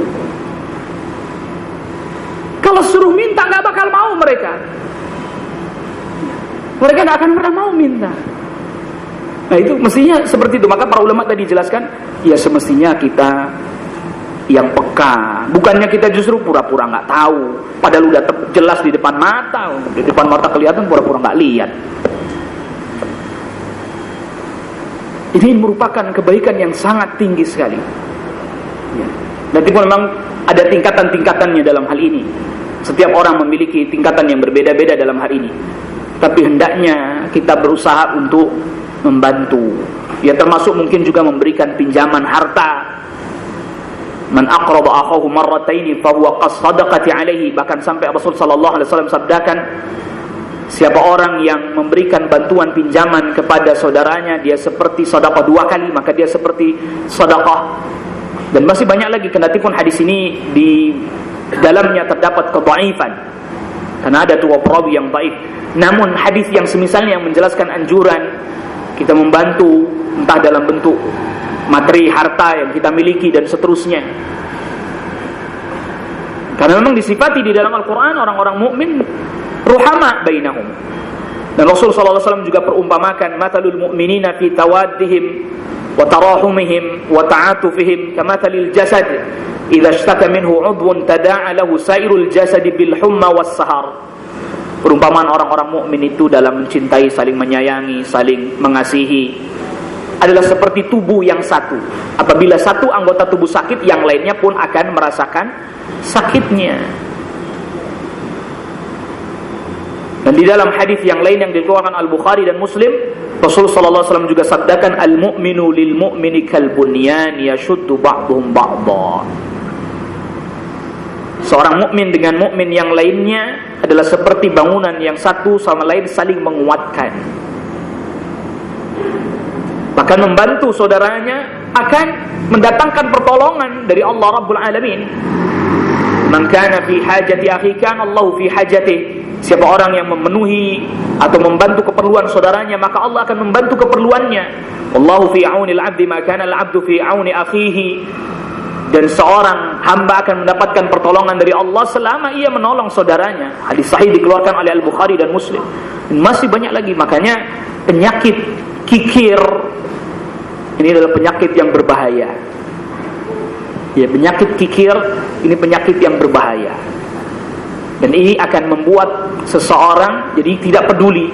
Kalau suruh minta enggak bakal mau mereka. Mereka enggak akan pernah mau minta. Nah itu mestinya seperti itu. Maka para ulama tadi jelaskan, ya semestinya kita yang peka. Bukannya kita justru pura-pura nggak tahu, padahal udah jelas di depan mata. Di depan mata kelihatan, pura-pura nggak lihat. Ini merupakan kebaikan yang sangat tinggi sekali. Ya. Dan itu memang ada tingkatan-tingkatannya dalam hal ini. Setiap orang memiliki tingkatan yang berbeda-beda dalam hal ini. Tapi hendaknya kita berusaha untuk membantu. Ya termasuk mungkin juga memberikan pinjaman harta. Man aqraba akhahu marrataini fa huwa qas-sadaqati alaihi. Bahkan sampai Rasul sallallahu alaihi wasallam sabdakan, siapa orang yang memberikan bantuan pinjaman kepada saudaranya, dia seperti sedekah 2 kali, maka dia seperti sedekah. Dan masih banyak lagi, kendati pun hadis ini di dalamnya terdapat kedhaifan. Karena ada 2 perawi yang dhaif. Namun hadis yang semisalnya yang menjelaskan anjuran kita membantu entah dalam bentuk materi, harta yang kita miliki dan seterusnya. Karena memang disifati di dalam Al-Quran orang-orang mukmin ruhama bainahum. Dan Rasul sallallahu alaihi wasallam juga perumpamakan matalul mu'minina fi tawaddihim wa tarahumihim wa ta'atufihim kamathalil jasad idza ishtaka minhu 'udwun tada'a lahu sairul jasad bil humma was sahar. Perumpamaan orang-orang mukmin itu dalam mencintai, saling menyayangi, saling mengasihi adalah seperti tubuh yang satu. Apabila satu anggota tubuh sakit, yang lainnya pun akan merasakan sakitnya. Dan di dalam hadis yang lain yang dikeluarkan Al-Bukhari dan Muslim, Rasulullah sallallahu alaihi wasallam juga sabdakan, al-mu'minu lil mu'mini kal bunyan yashuddu ba'dhum ba'dha. Seorang mukmin dengan mukmin yang lainnya adalah seperti bangunan yang satu sama lain saling menguatkan. bahkan membantu saudaranya, akan mendatangkan pertolongan dari Allah Rabbul Alamin. Man kana fi hajati akhi kana Allah fi hajatihi. Siapa orang yang memenuhi atau membantu keperluan saudaranya, maka Allah akan membantu keperluannya. Wallahu fi auni al-'abdi ma kana al-'abdu fi auni akhihi. Dan seorang hamba akan mendapatkan pertolongan dari Allah selama ia menolong saudaranya. Hadis sahih dikeluarkan oleh Al-Bukhari dan Muslim. Dan masih banyak lagi. Makanya penyakit kikir ini adalah penyakit yang berbahaya. Ya, penyakit kikir ini penyakit yang berbahaya. Dan ini akan membuat seseorang jadi tidak peduli.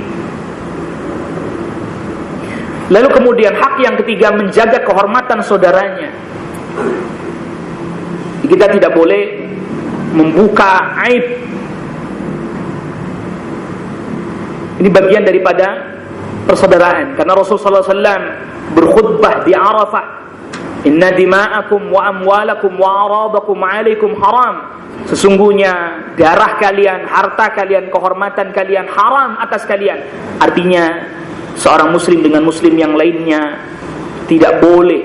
Lalu kemudian hak yang ketiga, menjaga kehormatan saudaranya. Kita tidak boleh membuka aib. Ini bagian daripada persaudaraan. Karena Rasulullah SAW berkhutbah di Arafah, inna dima'akum wa amwalakum wa aradakum alaikum haram. Sesungguhnya darah kalian, harta kalian, kehormatan kalian haram atas kalian. Artinya seorang muslim dengan muslim yang lainnya tidak boleh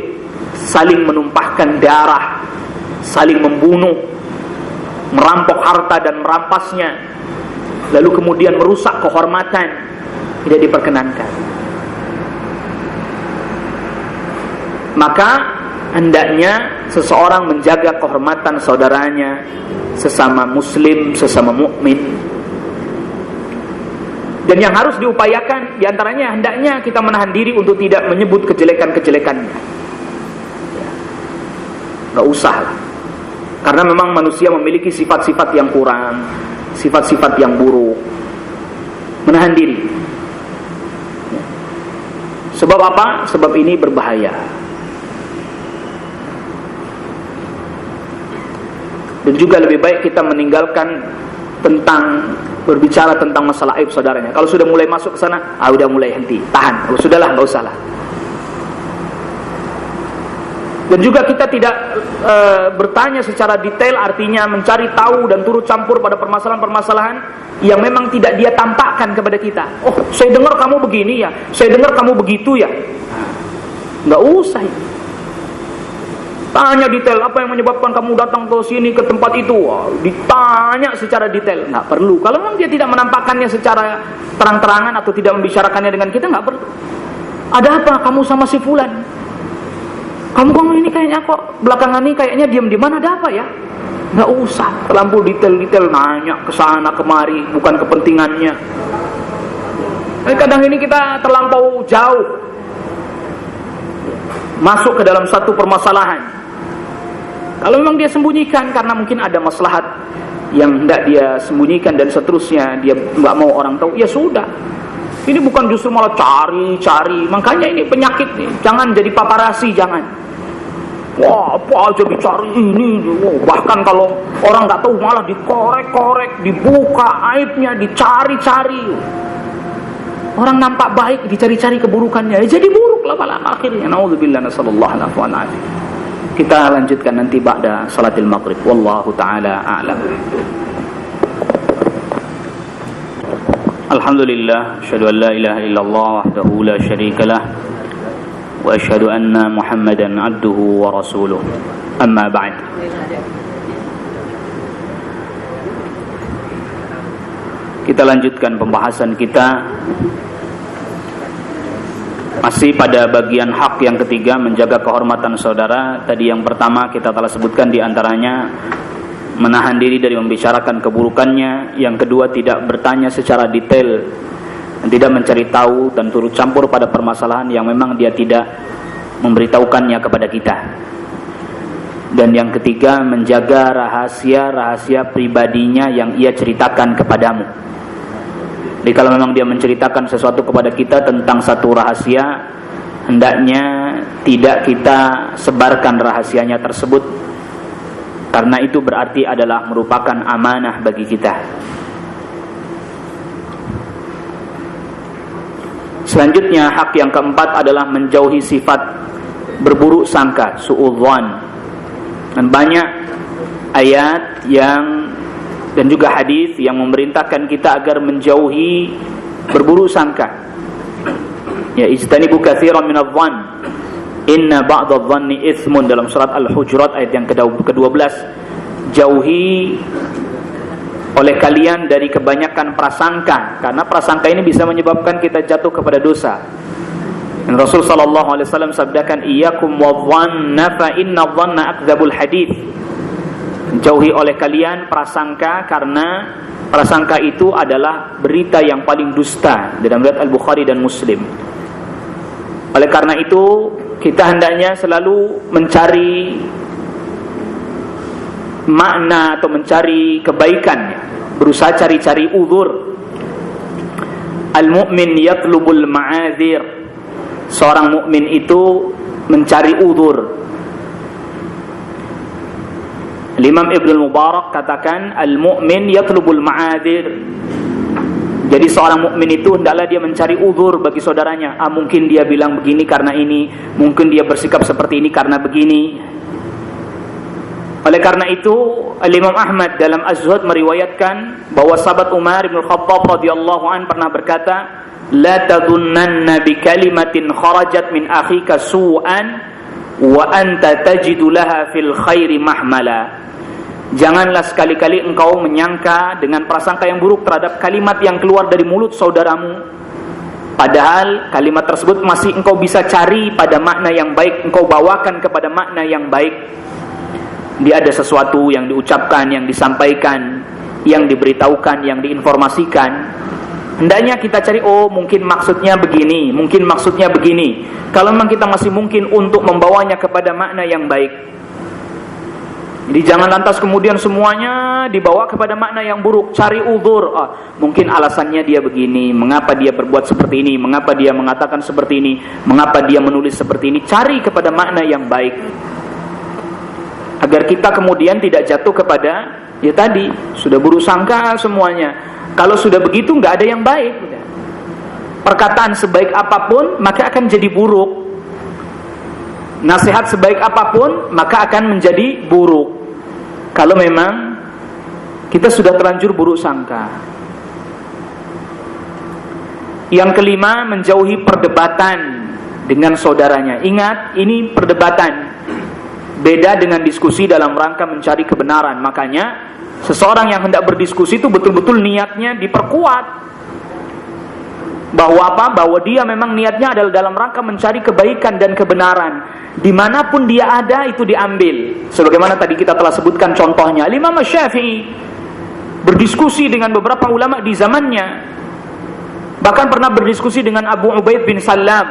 saling menumpahkan darah, saling membunuh, merampok harta dan merampasnya, lalu kemudian merusak kehormatan. Tidak diperkenankan. Maka hendaknya seseorang menjaga kehormatan saudaranya, sesama muslim, sesama mukmin. Dan yang harus diupayakan diantaranya, hendaknya kita menahan diri untuk tidak menyebut kejelekan-kejelekannya. Gak usah lah. Karena memang manusia memiliki sifat-sifat yang kurang, sifat-sifat yang buruk. Menahan diri. Sebab apa? Sebab ini berbahaya. Dan juga lebih baik kita meninggalkan tentang berbicara tentang masalah aib saudaranya. Kalau sudah mulai masuk ke sana, udah mulai henti, tahan. Kalau sudahlah, nggak usah lah. Dan juga kita tidak bertanya secara detail, artinya mencari tahu dan turut campur pada permasalahan-permasalahan yang memang tidak dia tampakkan kepada kita. Oh, saya dengar kamu begini ya, saya dengar kamu begitu ya. Nggak usah ya. Tanya detail, apa yang menyebabkan kamu datang ke sini, ke tempat itu. Ditanya secara detail, nggak perlu. Kalau memang dia tidak menampakkannya secara terang-terangan atau tidak membicarakannya dengan kita, nggak perlu. Ada apa kamu sama si fulan? Kamu ini kayaknya kok belakangan ini kayaknya diam di mana, ada apa ya? Nggak usah terlampau detail-detail, nanya ke sana kemari, bukan kepentingannya. Tapi kadang ini kita terlampau jauh masuk ke dalam satu permasalahan. Kalau memang dia sembunyikan karena mungkin ada maslahat yang hendak dia sembunyikan dan seterusnya, dia nggak mau orang tahu, ya sudah. Ini bukan justru malah cari-cari. Makanya ini penyakit nih. Jangan jadi paparasi, jangan. Wah, apa aja dicari ini. Bahkan kalau orang nggak tahu malah dikorek-korek, dibuka aibnya, dicari-cari. Orang nampak baik, dicari-cari keburukannya, jadi buruk lama-lama akhirnya. Nauzubillah, nasallallahu alaihi wasallam. Kita lanjutkan nanti ba'da salatil maghrib. Wallahu ta'ala a'lam. Alhamdulillah, asyhadu an la ilaha illallah wahdahu la syarika lah, wa asyhadu anna Muhammadan 'abduhu wa rasuluh. Amma ba'd. Kita lanjutkan pembahasan kita masih pada bagian hak yang ketiga, menjaga kehormatan saudara. Tadi yang pertama kita telah sebutkan, diantaranya menahan diri dari membicarakan keburukannya. Yang kedua, tidak bertanya secara detail dan tidak mencari tahu dan turut campur pada permasalahan yang memang dia tidak memberitahukannya kepada kita. Dan yang ketiga, menjaga rahasia-rahasia pribadinya yang ia ceritakan kepadamu. Jadi kalau memang dia menceritakan sesuatu kepada kita tentang satu rahasia, hendaknya tidak kita sebarkan rahasianya tersebut, karena itu berarti adalah merupakan amanah bagi kita. Selanjutnya, hak yang keempat adalah menjauhi sifat berburuk sangka, su'udzan. Dan banyak ayat dan juga hadis yang memerintahkan kita agar menjauhi berburuk sangka. Ya, ijtanibu katsiran minadh-dhann inna ba'dadh-dhanni itsmun, dalam surat Al-Hujurat ayat yang ke-12. Jauhi oleh kalian dari kebanyakan prasangka, karena prasangka ini bisa menyebabkan kita jatuh kepada dosa. Dan Rasul sallallahu alaihi wasallam sabdakan, iyyakum wadh-dhanna fa inna adh-dhanna akdzabul hadits. Jauhi oleh kalian prasangka, karena prasangka itu adalah berita yang paling dusta, dalam riwayat Al-Bukhari dan Muslim. Oleh karena itu, kita hendaknya selalu mencari makna atau mencari kebaikan, berusaha cari-cari uzur. Al-mu'min yatlubul ma'adzir. Seorang mukmin itu mencari uzur. Imam Ibnu Mubarak katakan, al-mu'min yatlubul ma'adzir. Jadi seorang mukmin itu hendaklah dia mencari uzur bagi saudaranya. Mungkin dia bilang begini karena ini, mungkin dia bersikap seperti ini karena begini. Oleh karena itu, Imam Ahmad dalam Az-Zuhd meriwayatkan bahwa sahabat Umar bin Khattab radhiyallahu an pernah berkata, la tadhunnanna bi kalimatin kharajat min akhika su'an wa anta tajidu laha fil khairi mahmala. Janganlah sekali-kali engkau menyangka dengan prasangka yang buruk terhadap kalimat yang keluar dari mulut saudaramu, padahal kalimat tersebut masih engkau bisa cari pada makna yang baik, engkau bawakan kepada makna yang baik. Dia ada sesuatu yang diucapkan, yang disampaikan, yang diberitahukan, yang diinformasikan. Hendaknya kita cari, oh mungkin maksudnya begini, mungkin maksudnya begini. Kalau memang kita masih mungkin untuk membawanya kepada makna yang baik. Jadi jangan lantas kemudian semuanya dibawa kepada makna yang buruk. Cari uzur. Mungkin alasannya dia begini, mengapa dia berbuat seperti ini, mengapa dia mengatakan seperti ini, mengapa dia menulis seperti ini. Cari kepada makna yang baik, agar kita kemudian tidak jatuh kepada, ya tadi, sudah buruk sangka semuanya. Kalau sudah begitu nggak ada yang baik. Perkataan sebaik apapun maka akan jadi buruk. Nasihat sebaik apapun maka akan menjadi buruk. Kalau memang kita sudah terlanjur buruk sangka. Yang kelima, menjauhi perdebatan dengan saudaranya. Ingat, ini perdebatan. Beda dengan diskusi dalam rangka mencari kebenaran. Makanya seseorang yang hendak berdiskusi itu betul-betul niatnya diperkuat. Bahwa apa? Bahwa dia memang niatnya adalah dalam rangka mencari kebaikan dan kebenaran. Dimanapun dia ada itu diambil. Sebagaimana tadi kita telah sebutkan contohnya, Imam Syafi'i berdiskusi dengan beberapa ulama di zamannya. Bahkan pernah berdiskusi dengan Abu Ubaid bin Salam.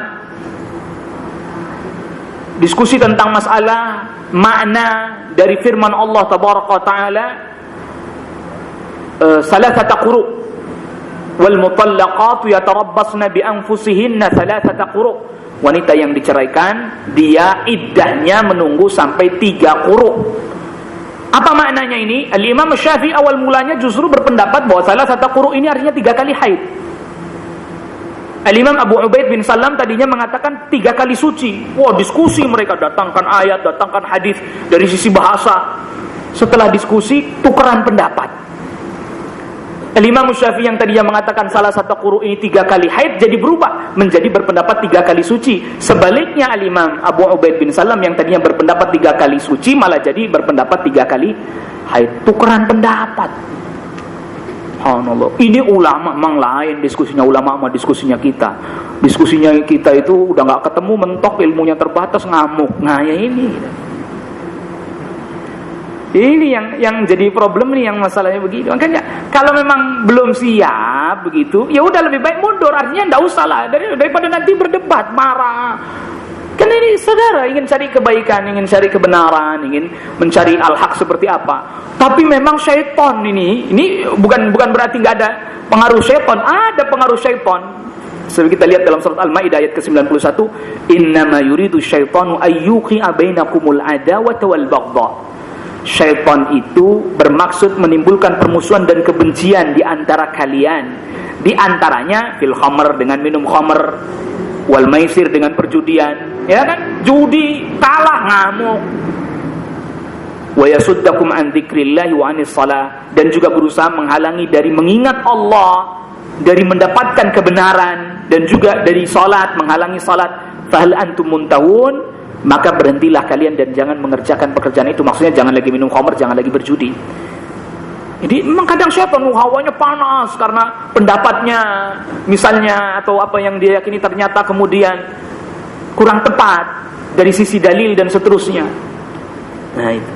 Diskusi tentang masalah makna dari firman Allah tabaraka wa taala, salasata quru wal mutallaqatu yatarabbasna bi anfusihinna salasata quru. Wanita yang diceraikan, dia iddahnya menunggu sampai 3 quru. Apa maknanya ini? Al-Imam Syafi'i awal mulanya justru berpendapat bahwa salasata quru ini artinya 3 kali haid. Al-Imam Abu Ubaid bin Salam tadinya mengatakan 3 kali suci. Wah, diskusi mereka, datangkan ayat, datangkan hadis dari sisi bahasa. Setelah diskusi, tukeran pendapat. Al-Imam Syafi'i yang tadinya mengatakan salah satu quru ini 3 kali haid, jadi berubah menjadi berpendapat 3 kali suci. Sebaliknya Al-Imam Abu Ubaid bin Salam yang tadinya berpendapat 3 kali suci malah jadi berpendapat 3 kali haid. Tukeran pendapat. Subhanallah. Ini ulama memang lain diskusinya ulama sama diskusinya kita. Diskusinya kita itu udah nggak ketemu, mentok, ilmunya terbatas, ngamuk. Nah ya ini. Ini yang jadi problem nih, yang masalahnya begitu. Makanya kalau memang belum siap begitu, ya udah lebih baik mundur. Artinya enggak usah lah daripada nanti berdebat, marah. Kan ini saudara ingin cari kebaikan, ingin cari kebenaran, ingin mencari al-haq seperti apa. Tapi memang syaitan ini bukan berarti enggak ada pengaruh syaitan, ada pengaruh syaitan. Seperti kita lihat dalam surat Al-Maidah ayat ke-91, "Innama yuridu syaitanu ayyuqi'a bainakumul adawata wal baghdha." Syaitan itu bermaksud menimbulkan permusuhan dan kebencian di antara kalian. Di antaranya fil khamr, dengan minum khamr, wal maisir, dengan perjudian. Ya kan? Judi, kalah, ngamuk. Wa yasuddakum an dzikrillahi wa anis shalah, dan juga berusaha menghalangi dari mengingat Allah, dari mendapatkan kebenaran. dan juga dari salat, menghalangi salat, fahal antum muntahun, maka berhentilah kalian dan jangan mengerjakan pekerjaan itu. Maksudnya jangan lagi minum khamr, jangan lagi berjudi. Jadi memang kadang syaitan hawanya panas karena pendapatnya misalnya atau apa yang dia yakini ternyata kemudian kurang tepat dari sisi dalil dan seterusnya. Nah itu.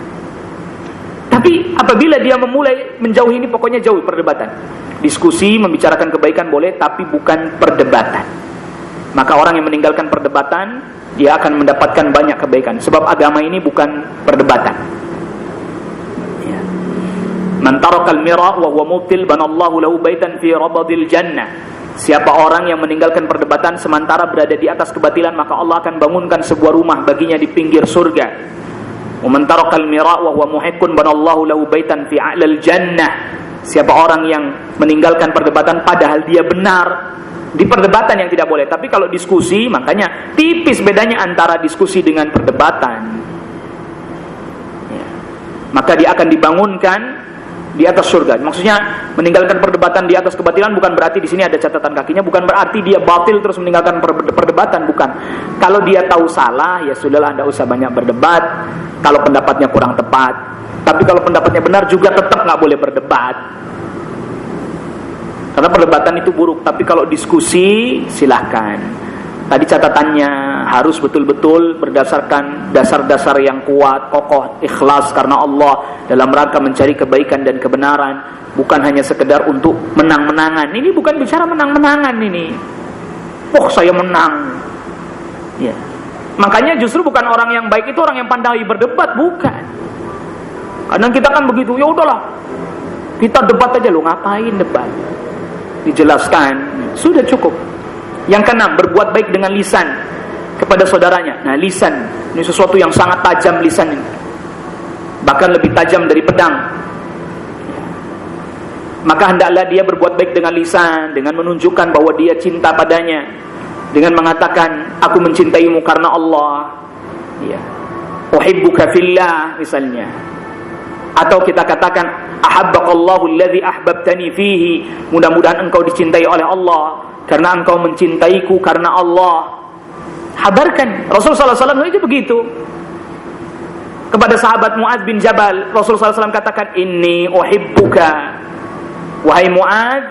Tapi apabila dia memulai menjauhi ini, pokoknya jauhi perdebatan. Diskusi, membicarakan kebaikan boleh, tapi bukan perdebatan. Maka orang yang meninggalkan perdebatan, dia akan mendapatkan banyak kebaikan. Sebab agama ini bukan perdebatan. Ya. Man tarakal mira' wa huwa mubtil banallahu lahu baitan fi rabadil jannah. Siapa orang yang meninggalkan perdebatan sementara berada di atas kebatilan, maka Allah akan bangunkan sebuah rumah baginya di pinggir surga. Wa man tarakal mira' wa huwa muhiqqun banallahu lahu baitan fi a'lal jannah. Siapa orang yang meninggalkan perdebatan padahal dia benar di perdebatan yang tidak boleh. Tapi kalau diskusi, makanya tipis bedanya antara diskusi dengan perdebatan. Ya. Maka dia akan dibangunkan di atas surga. Maksudnya meninggalkan perdebatan di atas kebatilan bukan berarti di sini ada catatan kakinya, bukan berarti dia batil terus meninggalkan perdebatan, bukan. Kalau dia tahu salah, ya sudahlah, tidak usah banyak berdebat. Kalau pendapatnya kurang tepat, tapi kalau pendapatnya benar juga tetap nggak boleh berdebat. Karena perdebatan itu buruk. Tapi kalau diskusi, silahkan. Tadi catatannya harus betul-betul berdasarkan dasar-dasar yang kuat, kokoh, ikhlas karena Allah, dalam rangka mencari kebaikan dan kebenaran, bukan hanya sekedar untuk menang-menangan. Ini bukan bicara menang-menangan ini. Oh, saya menang. Ya. Makanya justru bukan orang yang baik itu orang yang pandai berdebat, bukan. Kadang kita kan begitu, ya udahlah, kita debat aja. Lo ngapain debat? Dijelaskan, sudah cukup. Yang keenam, berbuat baik dengan lisan kepada saudaranya. Nah, lisan ini sesuatu yang sangat tajam, lisan ini bahkan lebih tajam dari pedang. Maka hendaklah dia berbuat baik dengan lisan, dengan menunjukkan bahwa dia cinta padanya, dengan mengatakan aku mencintaimu karena Allah, ya, uhibbuka fillah misalnya. Atau kita katakan ahabbakallahu alladhi ahbabtani fihi, mudah-mudahan engkau dicintai oleh Allah karena engkau mencintaiku karena Allah. Habarkan. Rasulullah SAW itu begitu kepada sahabat Mu'adz bin Jabal. Rasulullah SAW katakan, inni uhibbuka, wahai Mu'adz,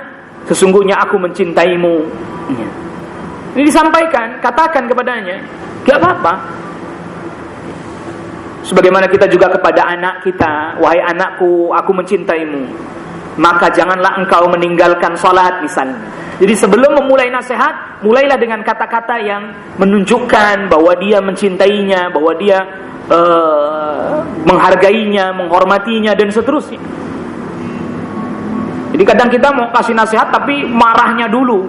sesungguhnya aku mencintaimu. Ini disampaikan, katakan kepadanya, gak apa-apa. Sebagaimana kita juga kepada anak kita, wahai anakku, aku mencintaimu, maka janganlah engkau meninggalkan salat misalnya. Jadi sebelum memulai nasihat, mulailah dengan kata-kata yang menunjukkan bahwa dia mencintainya, bahwa dia menghargainya, menghormatinya, dan seterusnya. Jadi kadang kita mau kasih nasihat tapi marahnya dulu.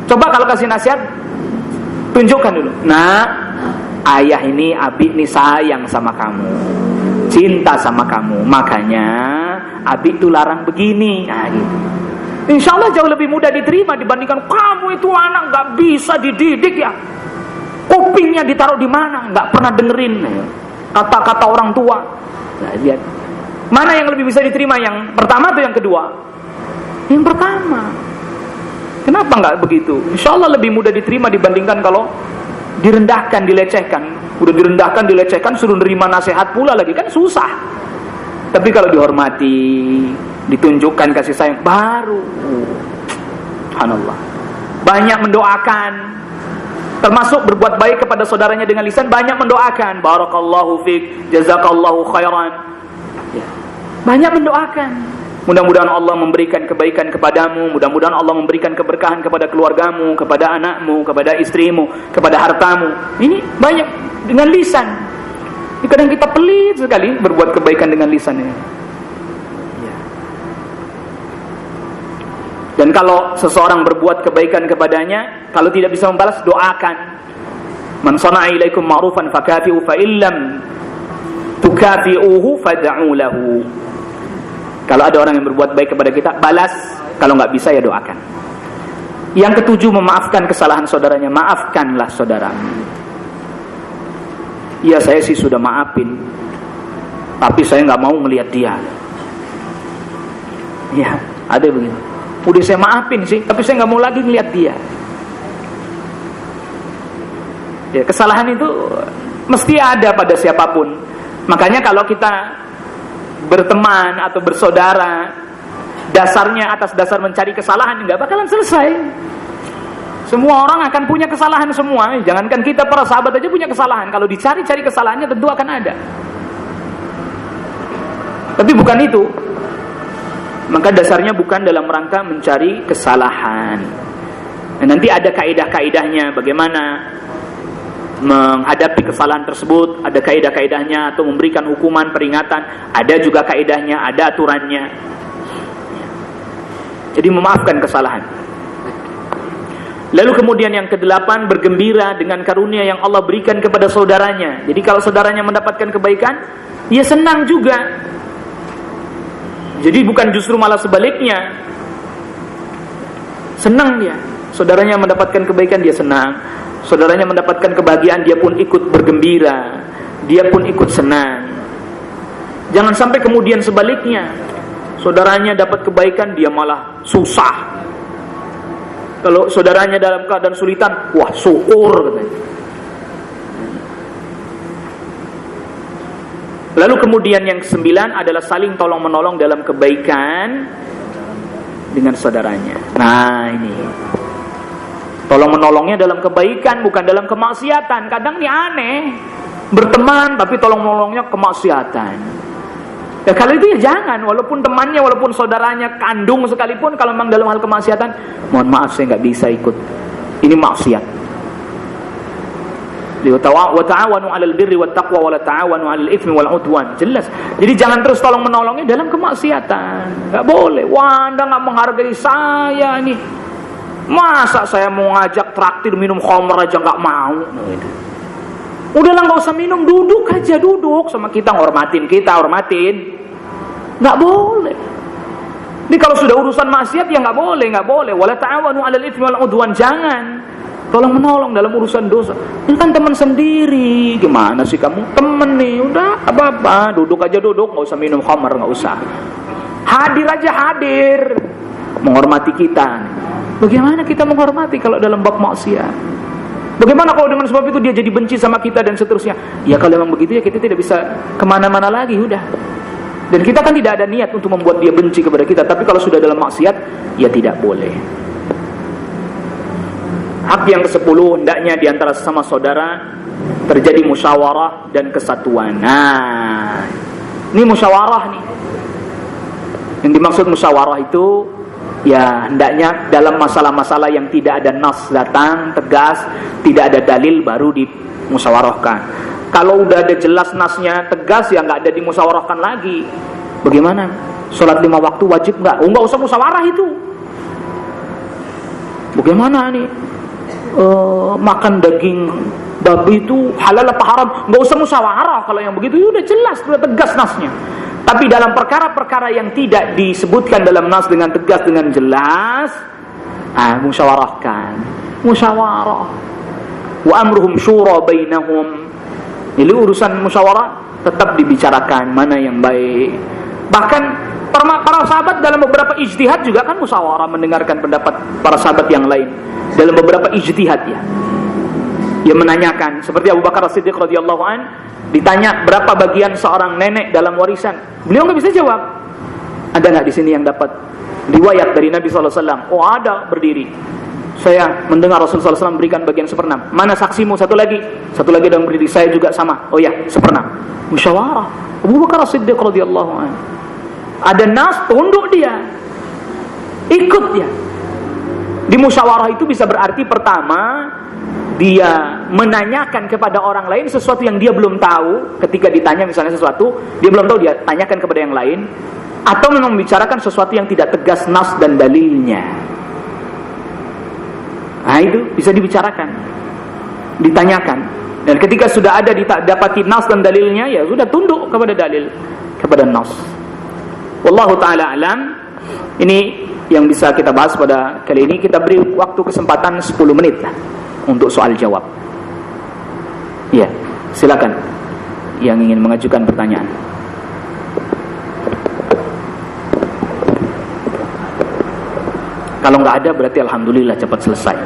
Coba kalau kasih nasihat, tunjukkan dulu. Nah, ayah ini, Abi ini sayang sama kamu, cinta sama kamu, makanya Abi itu larang begini. Nah, gitu. Insya Allah jauh lebih mudah diterima dibandingkan kamu itu anak gak bisa dididik ya, kupingnya ditaruh di mana, gak pernah dengerin kata-kata orang tua. Nah, lihat mana yang lebih bisa diterima, yang pertama atau yang kedua? Yang pertama. Kenapa gak begitu? Insya Allah lebih mudah diterima dibandingkan kalau direndahkan, dilecehkan. Udah direndahkan, dilecehkan, suruh nerima nasihat pula lagi, kan susah. Tapi kalau dihormati, ditunjukkan kasih sayang, baru subhanallah. Banyak mendoakan, termasuk berbuat baik kepada saudaranya dengan lisan. Banyak mendoakan, barakallahu fik, jazakallahu khairan, ya. Banyak mendoakan, mudah-mudahan Allah memberikan kebaikan kepadamu, mudah-mudahan Allah memberikan keberkahan kepada keluargamu, kepada anakmu, kepada istrimu, kepada hartamu. Ini banyak dengan lisan. Kadang kita pelit sekali berbuat kebaikan dengan lisan ini. Ya. Dan kalau seseorang berbuat kebaikan kepadanya, kalau tidak bisa membalas, doakan. Man sana'a ilaikum ma'rufan fakafi'u fa illam tukafi'uhu fad'u lahu. Kalau ada orang yang berbuat baik kepada kita, balas. Kalau nggak bisa, ya doakan. Yang ketujuh, memaafkan kesalahan saudaranya. Maafkanlah saudaramu. Ya, saya sih sudah maafin, tapi saya nggak mau melihat dia. Ya, ada begitu. Udah saya maafin sih, tapi saya nggak mau lagi melihat dia. Ya, kesalahan itu mesti ada pada siapapun. Makanya kalau kita berteman atau bersaudara, dasarnya atas dasar mencari kesalahan, nggak bakalan selesai. Semua orang akan punya kesalahan semua. Jangankan kita para sahabat aja punya kesalahan. Kalau dicari-cari kesalahannya tentu akan ada. Tapi bukan itu. Maka dasarnya bukan dalam rangka mencari kesalahan. Nah, nanti ada kaidah-kaidahnya bagaimana menghadapi kesalahan tersebut, ada kaidah-kaidahnya atau memberikan hukuman, peringatan, ada juga kaidahnya, ada aturannya. Jadi memaafkan kesalahan. Lalu kemudian yang ke-8, bergembira dengan karunia yang Allah berikan kepada saudaranya. Jadi kalau saudaranya mendapatkan kebaikan, ia senang juga. Jadi bukan justru malah sebaliknya. Senang dia. Saudaranya mendapatkan kebaikan, dia senang. Saudaranya mendapatkan kebahagiaan, dia pun ikut bergembira, dia pun ikut senang. Jangan sampai kemudian sebaliknya, saudaranya dapat kebaikan, dia malah susah. Kalau saudaranya dalam keadaan sulitan, wah syukur katanya. Lalu kemudian yang ke-9 adalah saling tolong menolong dalam kebaikan dengan saudaranya. Nah ini, tolong menolongnya dalam kebaikan, bukan dalam kemaksiatan. Kadang ini aneh, berteman tapi tolong menolongnya kemaksiatan. Ya kalau itu ya jangan, walaupun temannya, walaupun saudaranya kandung sekalipun, kalau memang dalam hal kemaksiatan, mohon maaf saya nggak bisa ikut. Ini maksiat. Wa ta'awanu 'alal birri wat taqwa wa la ta'awanu 'alal itsmi wal 'udwan. Jelas. Jadi jangan terus tolong menolongnya dalam kemaksiatan. Enggak boleh. Wah, Anda enggak menghargai saya nih. Masa saya mau ngajak traktir minum khamr aja enggak mau. Udahlah enggak usah minum, duduk aja, duduk sama kita, hormatin kita, hormatin. Enggak boleh. Ini kalau sudah urusan maksiat ya enggak boleh. Wala ta'awanu 'alal itsmi wal 'udwan. Jangan. Tolong menolong dalam urusan dosa. Ini kan teman sendiri. Gimana sih kamu? Temen nih. Udah, apa-apa. Duduk aja duduk. Nggak usah minum khamar. Nggak usah. Hadir aja hadir. Menghormati kita. Bagaimana kita menghormati kalau dalam bab maksiat? Bagaimana kalau dengan sebab itu dia jadi benci sama kita dan seterusnya? Ya kalau memang begitu ya kita tidak bisa kemana-mana lagi. Udah. Dan kita kan tidak ada niat untuk membuat dia benci kepada kita. Tapi kalau sudah dalam maksiat, ya tidak boleh. Hak yang ke-10, hendaknya di antara sesama saudara terjadi musyawarah dan kesatuan. Nah, ini musyawarah nih. Yang dimaksud musyawarah itu ya hendaknya dalam masalah-masalah yang tidak ada nas datang tegas, tidak ada dalil, baru dimusyawarahkan. Kalau udah ada jelas nasnya tegas ya nggak ada dimusyawarahkan lagi. Bagaimana? Sholat 5 waktu wajib nggak? Oh, nggak usah musyawarah itu. Bagaimana nih? Makan daging babi itu halal apa haram? Nggak usah musyawarah kalau yang begitu. Udah jelas, udah tegas nasnya. Tapi dalam perkara-perkara yang tidak disebutkan dalam nas dengan tegas, dengan jelas, musyawarahkan. Musyawarah. Wa amruhum syura bainahum. Jadi urusan musyawarah tetap dibicarakan mana yang baik. Bahkan para sahabat dalam beberapa ijtihad juga kan musyawarah, mendengarkan pendapat para sahabat yang lain dalam beberapa ijtihad ya. Dia menanyakan, seperti Abu Bakar As-Siddiq radhiyallahu an, ditanya berapa bagian seorang nenek dalam warisan. Beliau nggak bisa jawab. Ada nggak di sini yang dapat riwayat dari Nabi SAW? Oh ada, berdiri. Saya mendengar Rasulullah SAW berikan bagian 1/6. Mana saksimu? Satu lagi dalam berdiri. Saya juga sama. Oh ya, 1/6. Musyawarah. Abu Bakar As-Siddiq radhiyallahu an. Ada nas, tunduk dia, ikut dia. Di musyawarah itu bisa berarti pertama dia menanyakan kepada orang lain sesuatu yang dia belum tahu. Ketika ditanya misalnya sesuatu dia belum tahu, dia tanyakan kepada yang lain. Atau memang membicarakan sesuatu yang tidak tegas nas dan dalilnya. Nah itu bisa dibicarakan, ditanyakan. Dan ketika sudah ada didapati nas dan dalilnya, ya sudah tunduk kepada dalil, kepada nas. Wallahu ta'ala alam. Ini yang bisa kita bahas pada kali ini. Kita beri waktu kesempatan 10 menit lah untuk soal jawab. Ya, silakan yang ingin mengajukan pertanyaan. Kalau nggak ada berarti alhamdulillah cepat selesai.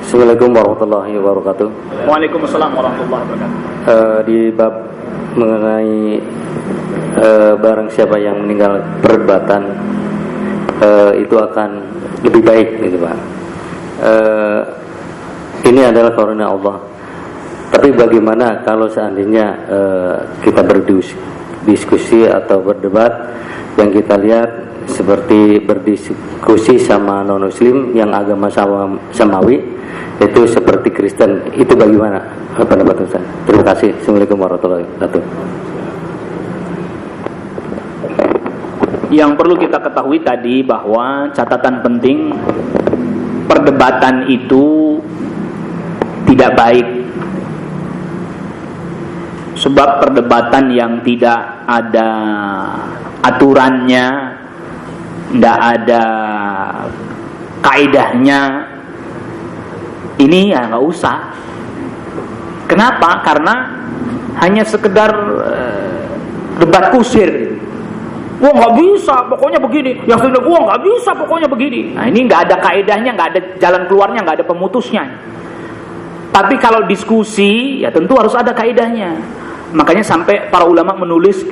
Assalamualaikum warahmatullahi wabarakatuh. Waalaikumsalam warahmatullahi wabarakatuh. Di bab mengenai barang siapa yang meninggal perdebatan, itu akan lebih baik gitu Pak. Ini adalah karunia Allah. Tapi bagaimana kalau seandainya kita berdiskusi atau berdebat, yang kita lihat seperti berdiskusi sama non muslim yang agama samawi, itu seperti Kristen, itu bagaimana pendapat Ustaz? Terima kasih. Assalamualaikum warahmatullahi wabarakatuh. Yang perlu kita ketahui tadi bahwa catatan penting, perdebatan itu tidak baik. Sebab perdebatan yang tidak ada aturannya, tidak ada kaidahnya, ini ya nggak usah. Kenapa? Karena hanya sekedar debat kusir. Wah nggak bisa, pokoknya begini. Yang sudah wah nggak bisa, pokoknya begini. Nah ini nggak ada kaidahnya, nggak ada jalan keluarnya, nggak ada pemutusnya. Tapi kalau diskusi, ya tentu harus ada kaidahnya. Makanya sampai para ulama menulis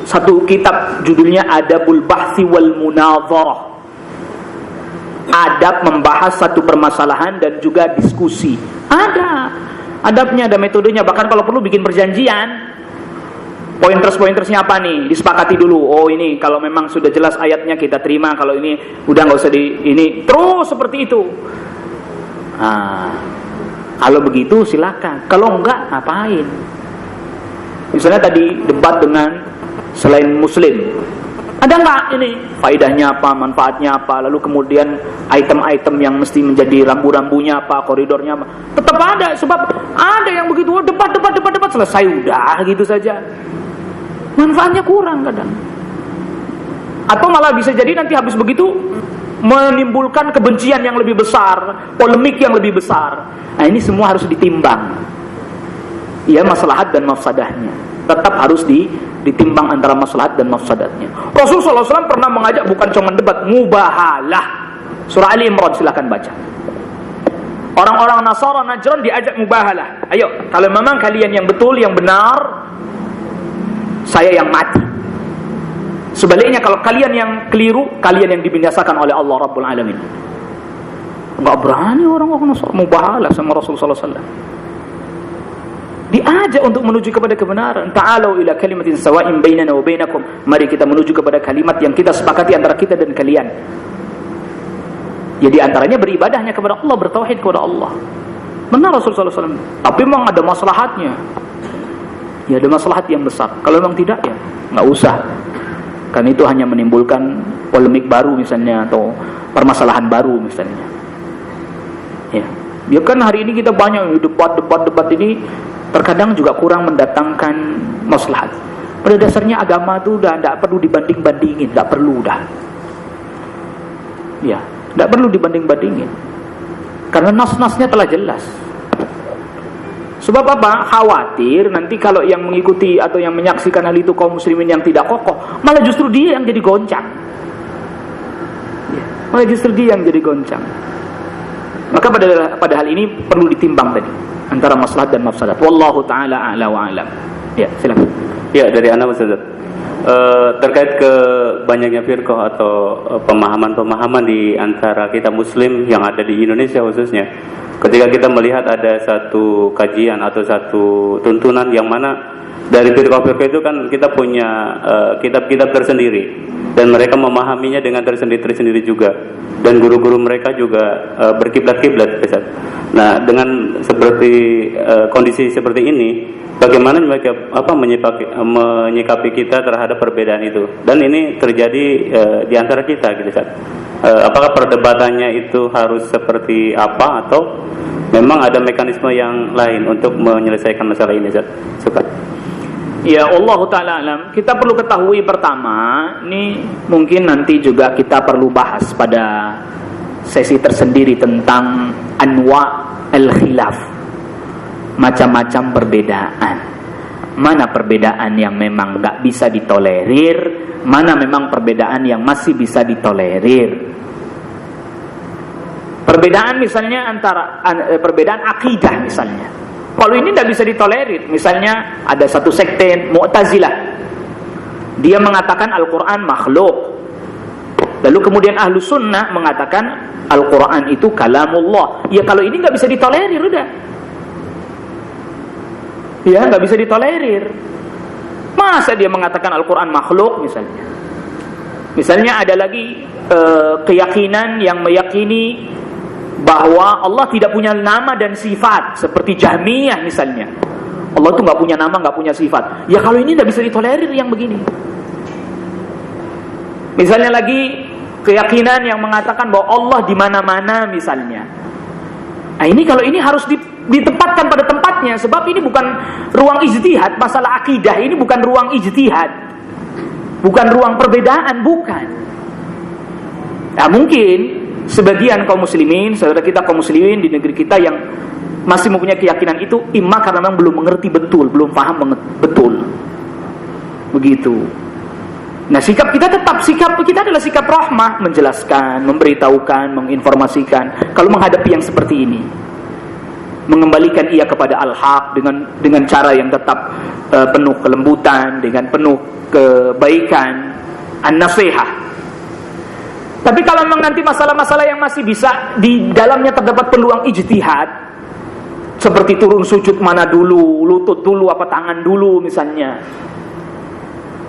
satu kitab judulnya Adabul Bahthi wal Munadharah. Adab membahas satu permasalahan dan juga diskusi. Ada adabnya, ada metodenya. Bahkan kalau perlu bikin perjanjian. Pointers-pointersnya apa nih? Disepakati dulu. Oh ini kalau memang sudah jelas ayatnya kita terima. Kalau ini udah nggak usah ini. Terus seperti itu. Kalau begitu silakan. Kalau enggak ngapain? Misalnya tadi debat dengan selain muslim, ada nggak ini faedahnya apa, manfaatnya apa, lalu kemudian item-item yang mesti menjadi rambu-rambunya apa, koridornya apa, tetap ada. Sebab ada yang begitu debat selesai udah gitu saja, manfaatnya kurang kadang. Atau malah bisa jadi nanti habis begitu menimbulkan kebencian yang lebih besar, polemik yang lebih besar. Nah ini semua harus ditimbang. Ya maslahat dan mafsadahnya tetap harus ditimbang antara maslahat dan mafsadatnya. Rasulullah SAW pernah mengajak bukan cuma debat, mubahalah. Surah Ali Imran silakan baca. Orang-orang Nasara Najran diajak mubahalah. Ayo, kalau memang kalian yang betul, yang benar, saya yang mati. Sebaliknya kalau kalian yang keliru, kalian yang dibinasakan oleh Allah Rabbul Alamin. Enggak berani orang-orang Nasara mubahalah sama Rasulullah SAW. Diajak untuk menuju kepada kebenaran. Ta'alau ila kalimatin sawa'in bainana wa bainakum. Mari kita menuju kepada kalimat yang kita sepakati antara kita dan kalian. Jadi antaranya beribadahnya kepada Allah, bertauhid kepada Allah. Benar Rasulullah SAW. Tapi memang ada maslahatnya. Ya ada maslahat yang besar. Kalau memang tidak ya nggak usah. Karena itu hanya menimbulkan polemik baru misalnya, atau permasalahan baru misalnya. Ya kan hari ini kita banyak debat ini. Terkadang juga kurang mendatangkan maslahat. Pada dasarnya agama itu udah tidak perlu dibanding-bandingin, tidak perlu dah. Ya, tidak perlu dibanding-bandingin. Karena nas-nasnya telah jelas. Sebab apa? Khawatir nanti kalau yang mengikuti atau yang menyaksikan hal itu kaum muslimin yang tidak kokoh, malah justru dia yang jadi goncang. Ya, malah justru dia yang jadi goncang. Maka pada hal ini perlu ditimbang tadi antara maslahat dan mafsadat. Wallahu taala a'la wa a'lam. Ya, silakan. Ya, dari Anda Ustaz. Terkait ke banyaknya firqah atau pemahaman-pemahaman di antara kita muslim yang ada di Indonesia khususnya. Ketika kita melihat ada satu kajian atau satu tuntunan yang mana dari firqah-firqah itu kan kita punya kitab-kitab tersendiri dan mereka memahaminya dengan tersendiri juga, dan guru-guru mereka juga berkiblat-kiblat. Nah, dengan seperti kondisi seperti ini, bagaimana mereka menyikapi kita terhadap perbedaan itu? Dan ini terjadi di antara kita gitu, Ustaz. Apakah perdebatannya itu harus seperti apa, atau memang ada mekanisme yang lain untuk menyelesaikan masalah ini, Ustaz? Suka. Ya, Allah Ta'ala alam. Kita perlu ketahui pertama, ini mungkin nanti juga kita perlu bahas pada sesi tersendiri tentang anwa al-khilaf, macam-macam perbedaan. Mana perbedaan yang memang gak bisa ditolerir, mana memang perbedaan yang masih bisa ditolerir. Perbedaan misalnya antara perbedaan akidah misalnya. Kalau ini tidak bisa ditolerir. Misalnya ada satu sekte Mu'tazilah, dia mengatakan Al-Quran makhluk. Lalu kemudian Ahlu Sunnah mengatakan Al-Quran itu kalamullah. Ya kalau ini nggak bisa ditolerir udah. Ya nggak bisa ditolerir. Masa dia mengatakan Al-Quran makhluk misalnya. Misalnya ada lagi keyakinan yang meyakini bahwa Allah tidak punya nama dan sifat, seperti Jahmiyah misalnya. Allah itu nggak punya nama, nggak punya sifat. Ya kalau ini nggak bisa ditolerir yang begini. Misalnya lagi keyakinan yang mengatakan bahwa Allah di mana-mana misalnya. Nah ini kalau ini harus ditempatkan pada tempatnya, sebab ini bukan ruang ijtihad. Masalah akidah ini bukan ruang ijtihad, bukan ruang perbedaan, bukan. Nah mungkin sebagian kaum muslimin, saudara kita kaum muslimin di negeri kita yang masih mempunyai keyakinan itu, imma karena memang belum mengerti betul, belum paham betul. Begitu. Nah, sikap kita adalah sikap rahmah, menjelaskan, memberitahukan, menginformasikan. Kalau menghadapi yang seperti ini, mengembalikan ia kepada al-haq dengan cara yang tetap penuh kelembutan, dengan penuh kebaikan, an-nasihah. Tapi kalau memang nanti masalah-masalah yang masih bisa di dalamnya terdapat peluang ijtihad, seperti turun sujud mana dulu, lutut dulu apa tangan dulu misalnya,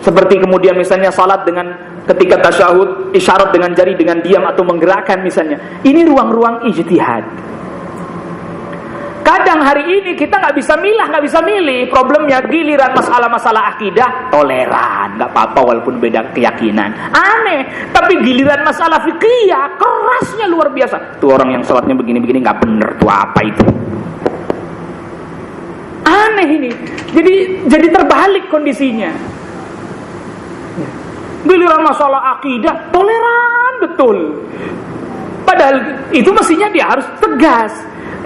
seperti kemudian misalnya salat dengan ketika tasyahud isyarat dengan jari dengan diam atau menggerakkan misalnya, ini ruang-ruang ijtihad. Kadang hari ini kita nggak bisa milih. Problemnya giliran masalah-masalah akidah toleran, nggak apa-apa walaupun beda keyakinan. Aneh. Tapi giliran masalah fikih kerasnya luar biasa. Tuh orang yang sholatnya begini-begini nggak bener tuh apa itu? Aneh ini. Jadi terbalik kondisinya. Giliran masalah akidah toleran betul. Padahal itu mestinya dia harus tegas.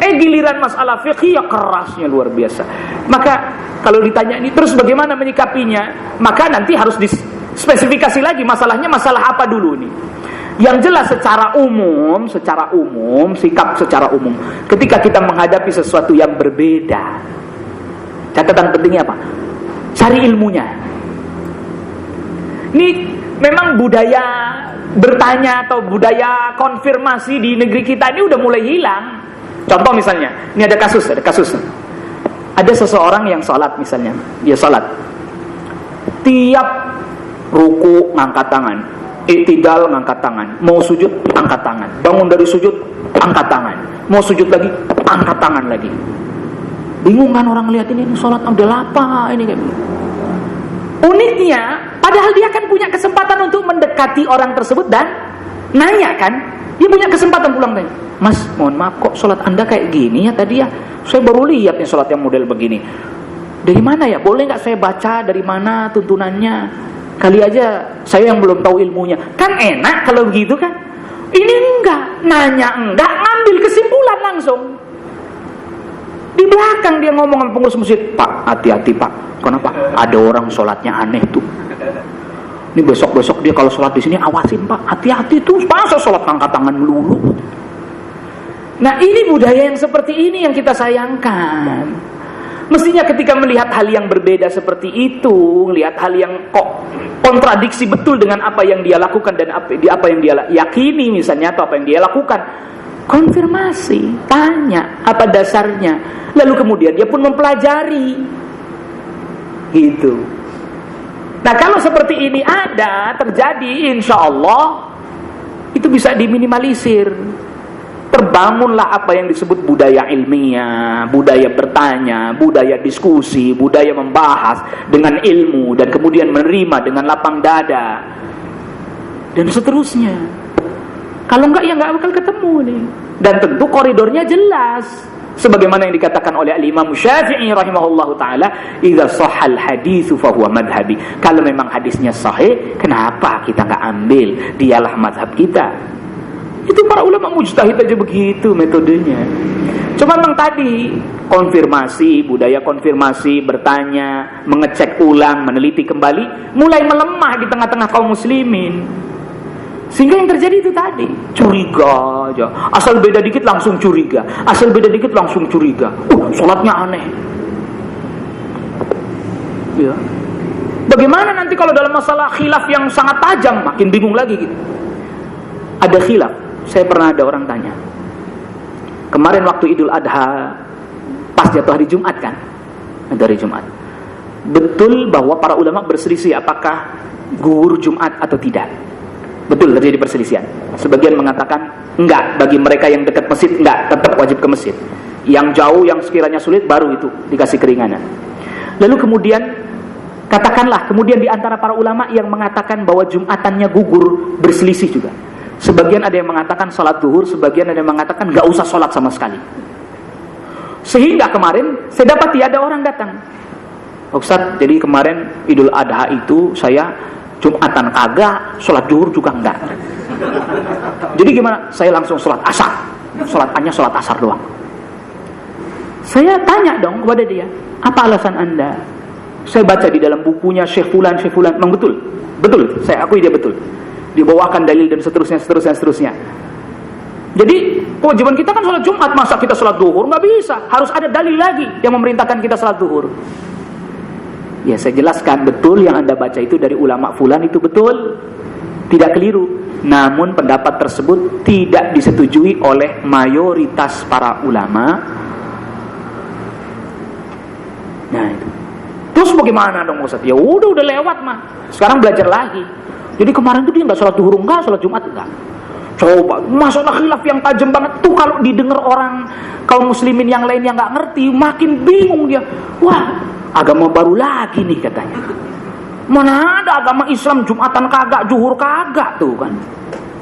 Giliran masalah fikih kerasnya luar biasa. Maka kalau ditanya ini terus bagaimana menyikapinya, maka nanti harus dispesifikasi lagi masalahnya masalah apa dulu nih. Yang jelas secara umum, sikap secara umum ketika kita menghadapi sesuatu yang berbeda, catatan pentingnya apa? Cari ilmunya. Ini memang budaya bertanya atau budaya konfirmasi di negeri kita ini udah mulai hilang. Contoh misalnya, ini ada kasus. Ada seseorang yang sholat misalnya, dia sholat, tiap ruku ngangkat tangan, i'tidal ngangkat tangan, mau sujud angkat tangan, bangun dari sujud angkat tangan, mau sujud lagi angkat tangan lagi. Bingung kan orang lihat ini sholat udah apa ini kayak begini. Uniknya, padahal dia kan punya kesempatan untuk mendekati orang tersebut dan nanya kan, dia punya kesempatan pulang tanya, Mas, mohon maaf kok sholat Anda kayak gini ya tadi ya. Saya baru lihat nih sholat yang model begini. Dari mana ya? Boleh nggak saya baca dari mana tuntunannya? Kali aja saya yang belum tahu ilmunya. Kan enak kalau begitu kan. Ini enggak, nanya enggak, ngambil kesimpulan langsung. Di belakang dia ngomong sama pengurus masjid, Pak, hati-hati Pak. Kenapa? Ada orang sholatnya aneh tuh. Ini besok-besok dia kalau sholat di sini awasin Pak, hati-hati tuh. Masa sholat angkat tangan melulu? Nah ini budaya yang seperti ini yang kita sayangkan. Mestinya ketika melihat hal yang berbeda seperti itu, melihat hal yang kok kontradiksi betul dengan apa yang dia lakukan dan apa yang dia yakini misalnya, atau apa yang dia lakukan, konfirmasi, tanya apa dasarnya, lalu kemudian dia pun mempelajari gitu. Nah kalau seperti ini ada terjadi, insya Allah itu bisa diminimalisir. Terbangunlah apa yang disebut budaya ilmiah, budaya bertanya, budaya diskusi, budaya membahas dengan ilmu dan kemudian menerima dengan lapang dada dan seterusnya. Kalau enggak ya enggak bakal ketemu nih. Dan tentu koridornya jelas, sebagaimana yang dikatakan oleh Al-Imam Syafi'i rahimahullahu taala, "Idza shahhal haditsu fa huwa madhhabi." Kalau memang hadisnya sahih, kenapa kita enggak ambil? Dialah mazhab kita. Itu para ulama mujtahid aja begitu metodenya. Cuma memang tadi konfirmasi, budaya konfirmasi, bertanya, mengecek ulang, meneliti kembali mulai melemah di tengah-tengah kaum muslimin. Sehingga yang terjadi itu tadi, curiga aja. Asal beda dikit langsung curiga. Asal beda dikit langsung curiga. Sholatnya aneh. Ya. Bagaimana nanti kalau dalam masalah khilaf yang sangat tajam, makin bingung lagi gitu. Ada khilaf. Saya pernah ada orang tanya. Kemarin waktu Idul Adha, pas jatuh hari Jumat kan? Dari Jumat. Betul bahwa para ulama berselisih apakah gugur Jumat atau tidak. Betul terjadi perselisihan. Sebagian mengatakan enggak, bagi mereka yang dekat masjid enggak, tetap wajib ke masjid. Yang jauh, yang sekiranya sulit baru itu dikasih keringanan. Lalu kemudian katakanlah kemudian di antara para ulama yang mengatakan bahwa Jumatannya gugur berselisih juga. Sebagian ada yang mengatakan salat zuhur, sebagian ada yang mengatakan enggak usah salat sama sekali. Sehingga kemarin saya dapati ada orang datang. Ustaz, jadi kemarin Idul Adha itu saya Jumatan kagak, sholat zuhur juga enggak. Jadi gimana? Saya langsung sholat asar. Hanya sholat asar doang. Saya tanya dong kepada dia, apa alasan anda? Saya baca di dalam bukunya Syekh Fulan, memang betul. Betul, saya akui dia betul. Dibawakan dalil dan seterusnya. Jadi kewajiban kita kan sholat Jumat, masa kita sholat zuhur? Nggak bisa, harus ada dalil lagi yang memerintahkan kita sholat zuhur. Ya saya jelaskan, betul yang anda baca itu dari ulama fulan itu betul, tidak keliru. Namun pendapat tersebut tidak disetujui oleh mayoritas para ulama. Nah itu. Terus bagaimana dong Ustaz? Ya udah lewat mah. Sekarang belajar lagi. Jadi kemarin tuh dia nggak sholat zuhur enggak, sholat Jumat enggak. Coba masalah khilaf yang tajam banget tuh kalau didengar orang kaum muslimin yang lain yang nggak ngerti, makin bingung dia. Wah, agama baru lagi nih katanya. Mana ada agama Islam Jumatan kagak, zuhur kagak tuh kan.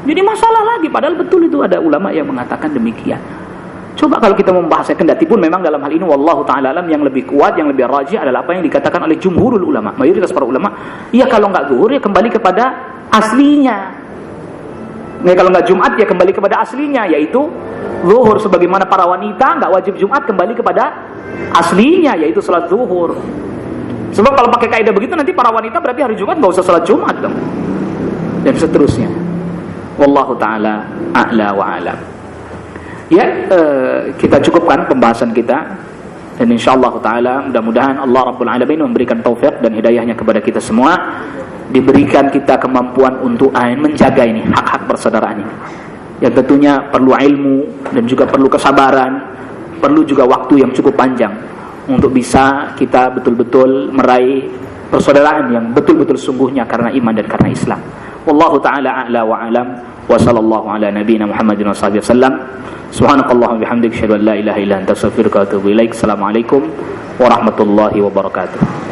Jadi masalah lagi, padahal betul itu ada ulama yang mengatakan demikian. Coba kalau kita membahasnya, kendati pun memang dalam hal ini wallahu ta'ala alam yang lebih kuat, yang lebih rajih adalah apa yang dikatakan oleh jumhurul ulama, mayoritas para ulama. Ya kalau nggak zuhur ya kembali kepada aslinya. Nah, kalau nggak Jumat ya kembali kepada aslinya, yaitu zuhur. Sebagaimana para wanita nggak wajib Jumat, kembali kepada aslinya, yaitu salat zuhur. Sebab kalau pakai kaidah begitu nanti para wanita berarti hari Jumat nggak usah salat Jumat dong, dan seterusnya. Wallahu taala a'la wa a'lam. Ya, kita cukupkan pembahasan kita, dan insyaallah taala mudah-mudahan Allah Rabbul Alamin memberikan taufik dan hidayahnya kepada kita semua, diberikan kita kemampuan untuk menjaga ini hak-hak persaudaraan ini. Yang tentunya perlu ilmu dan juga perlu kesabaran, perlu juga waktu yang cukup panjang untuk bisa kita betul-betul meraih persaudaraan yang betul-betul sungguhnya karena iman dan karena Islam. Wallahu taala a'la wa a'lam, wa sallallahu ala nabiyyina Muhammadin wa sahbihi wasallam. Subhanakallahumma bihamdika asyhadu an la ilaha illa anta astaghfiruka wa atubu ilaik. Assalamualaikum warahmatullahi wabarakatuh.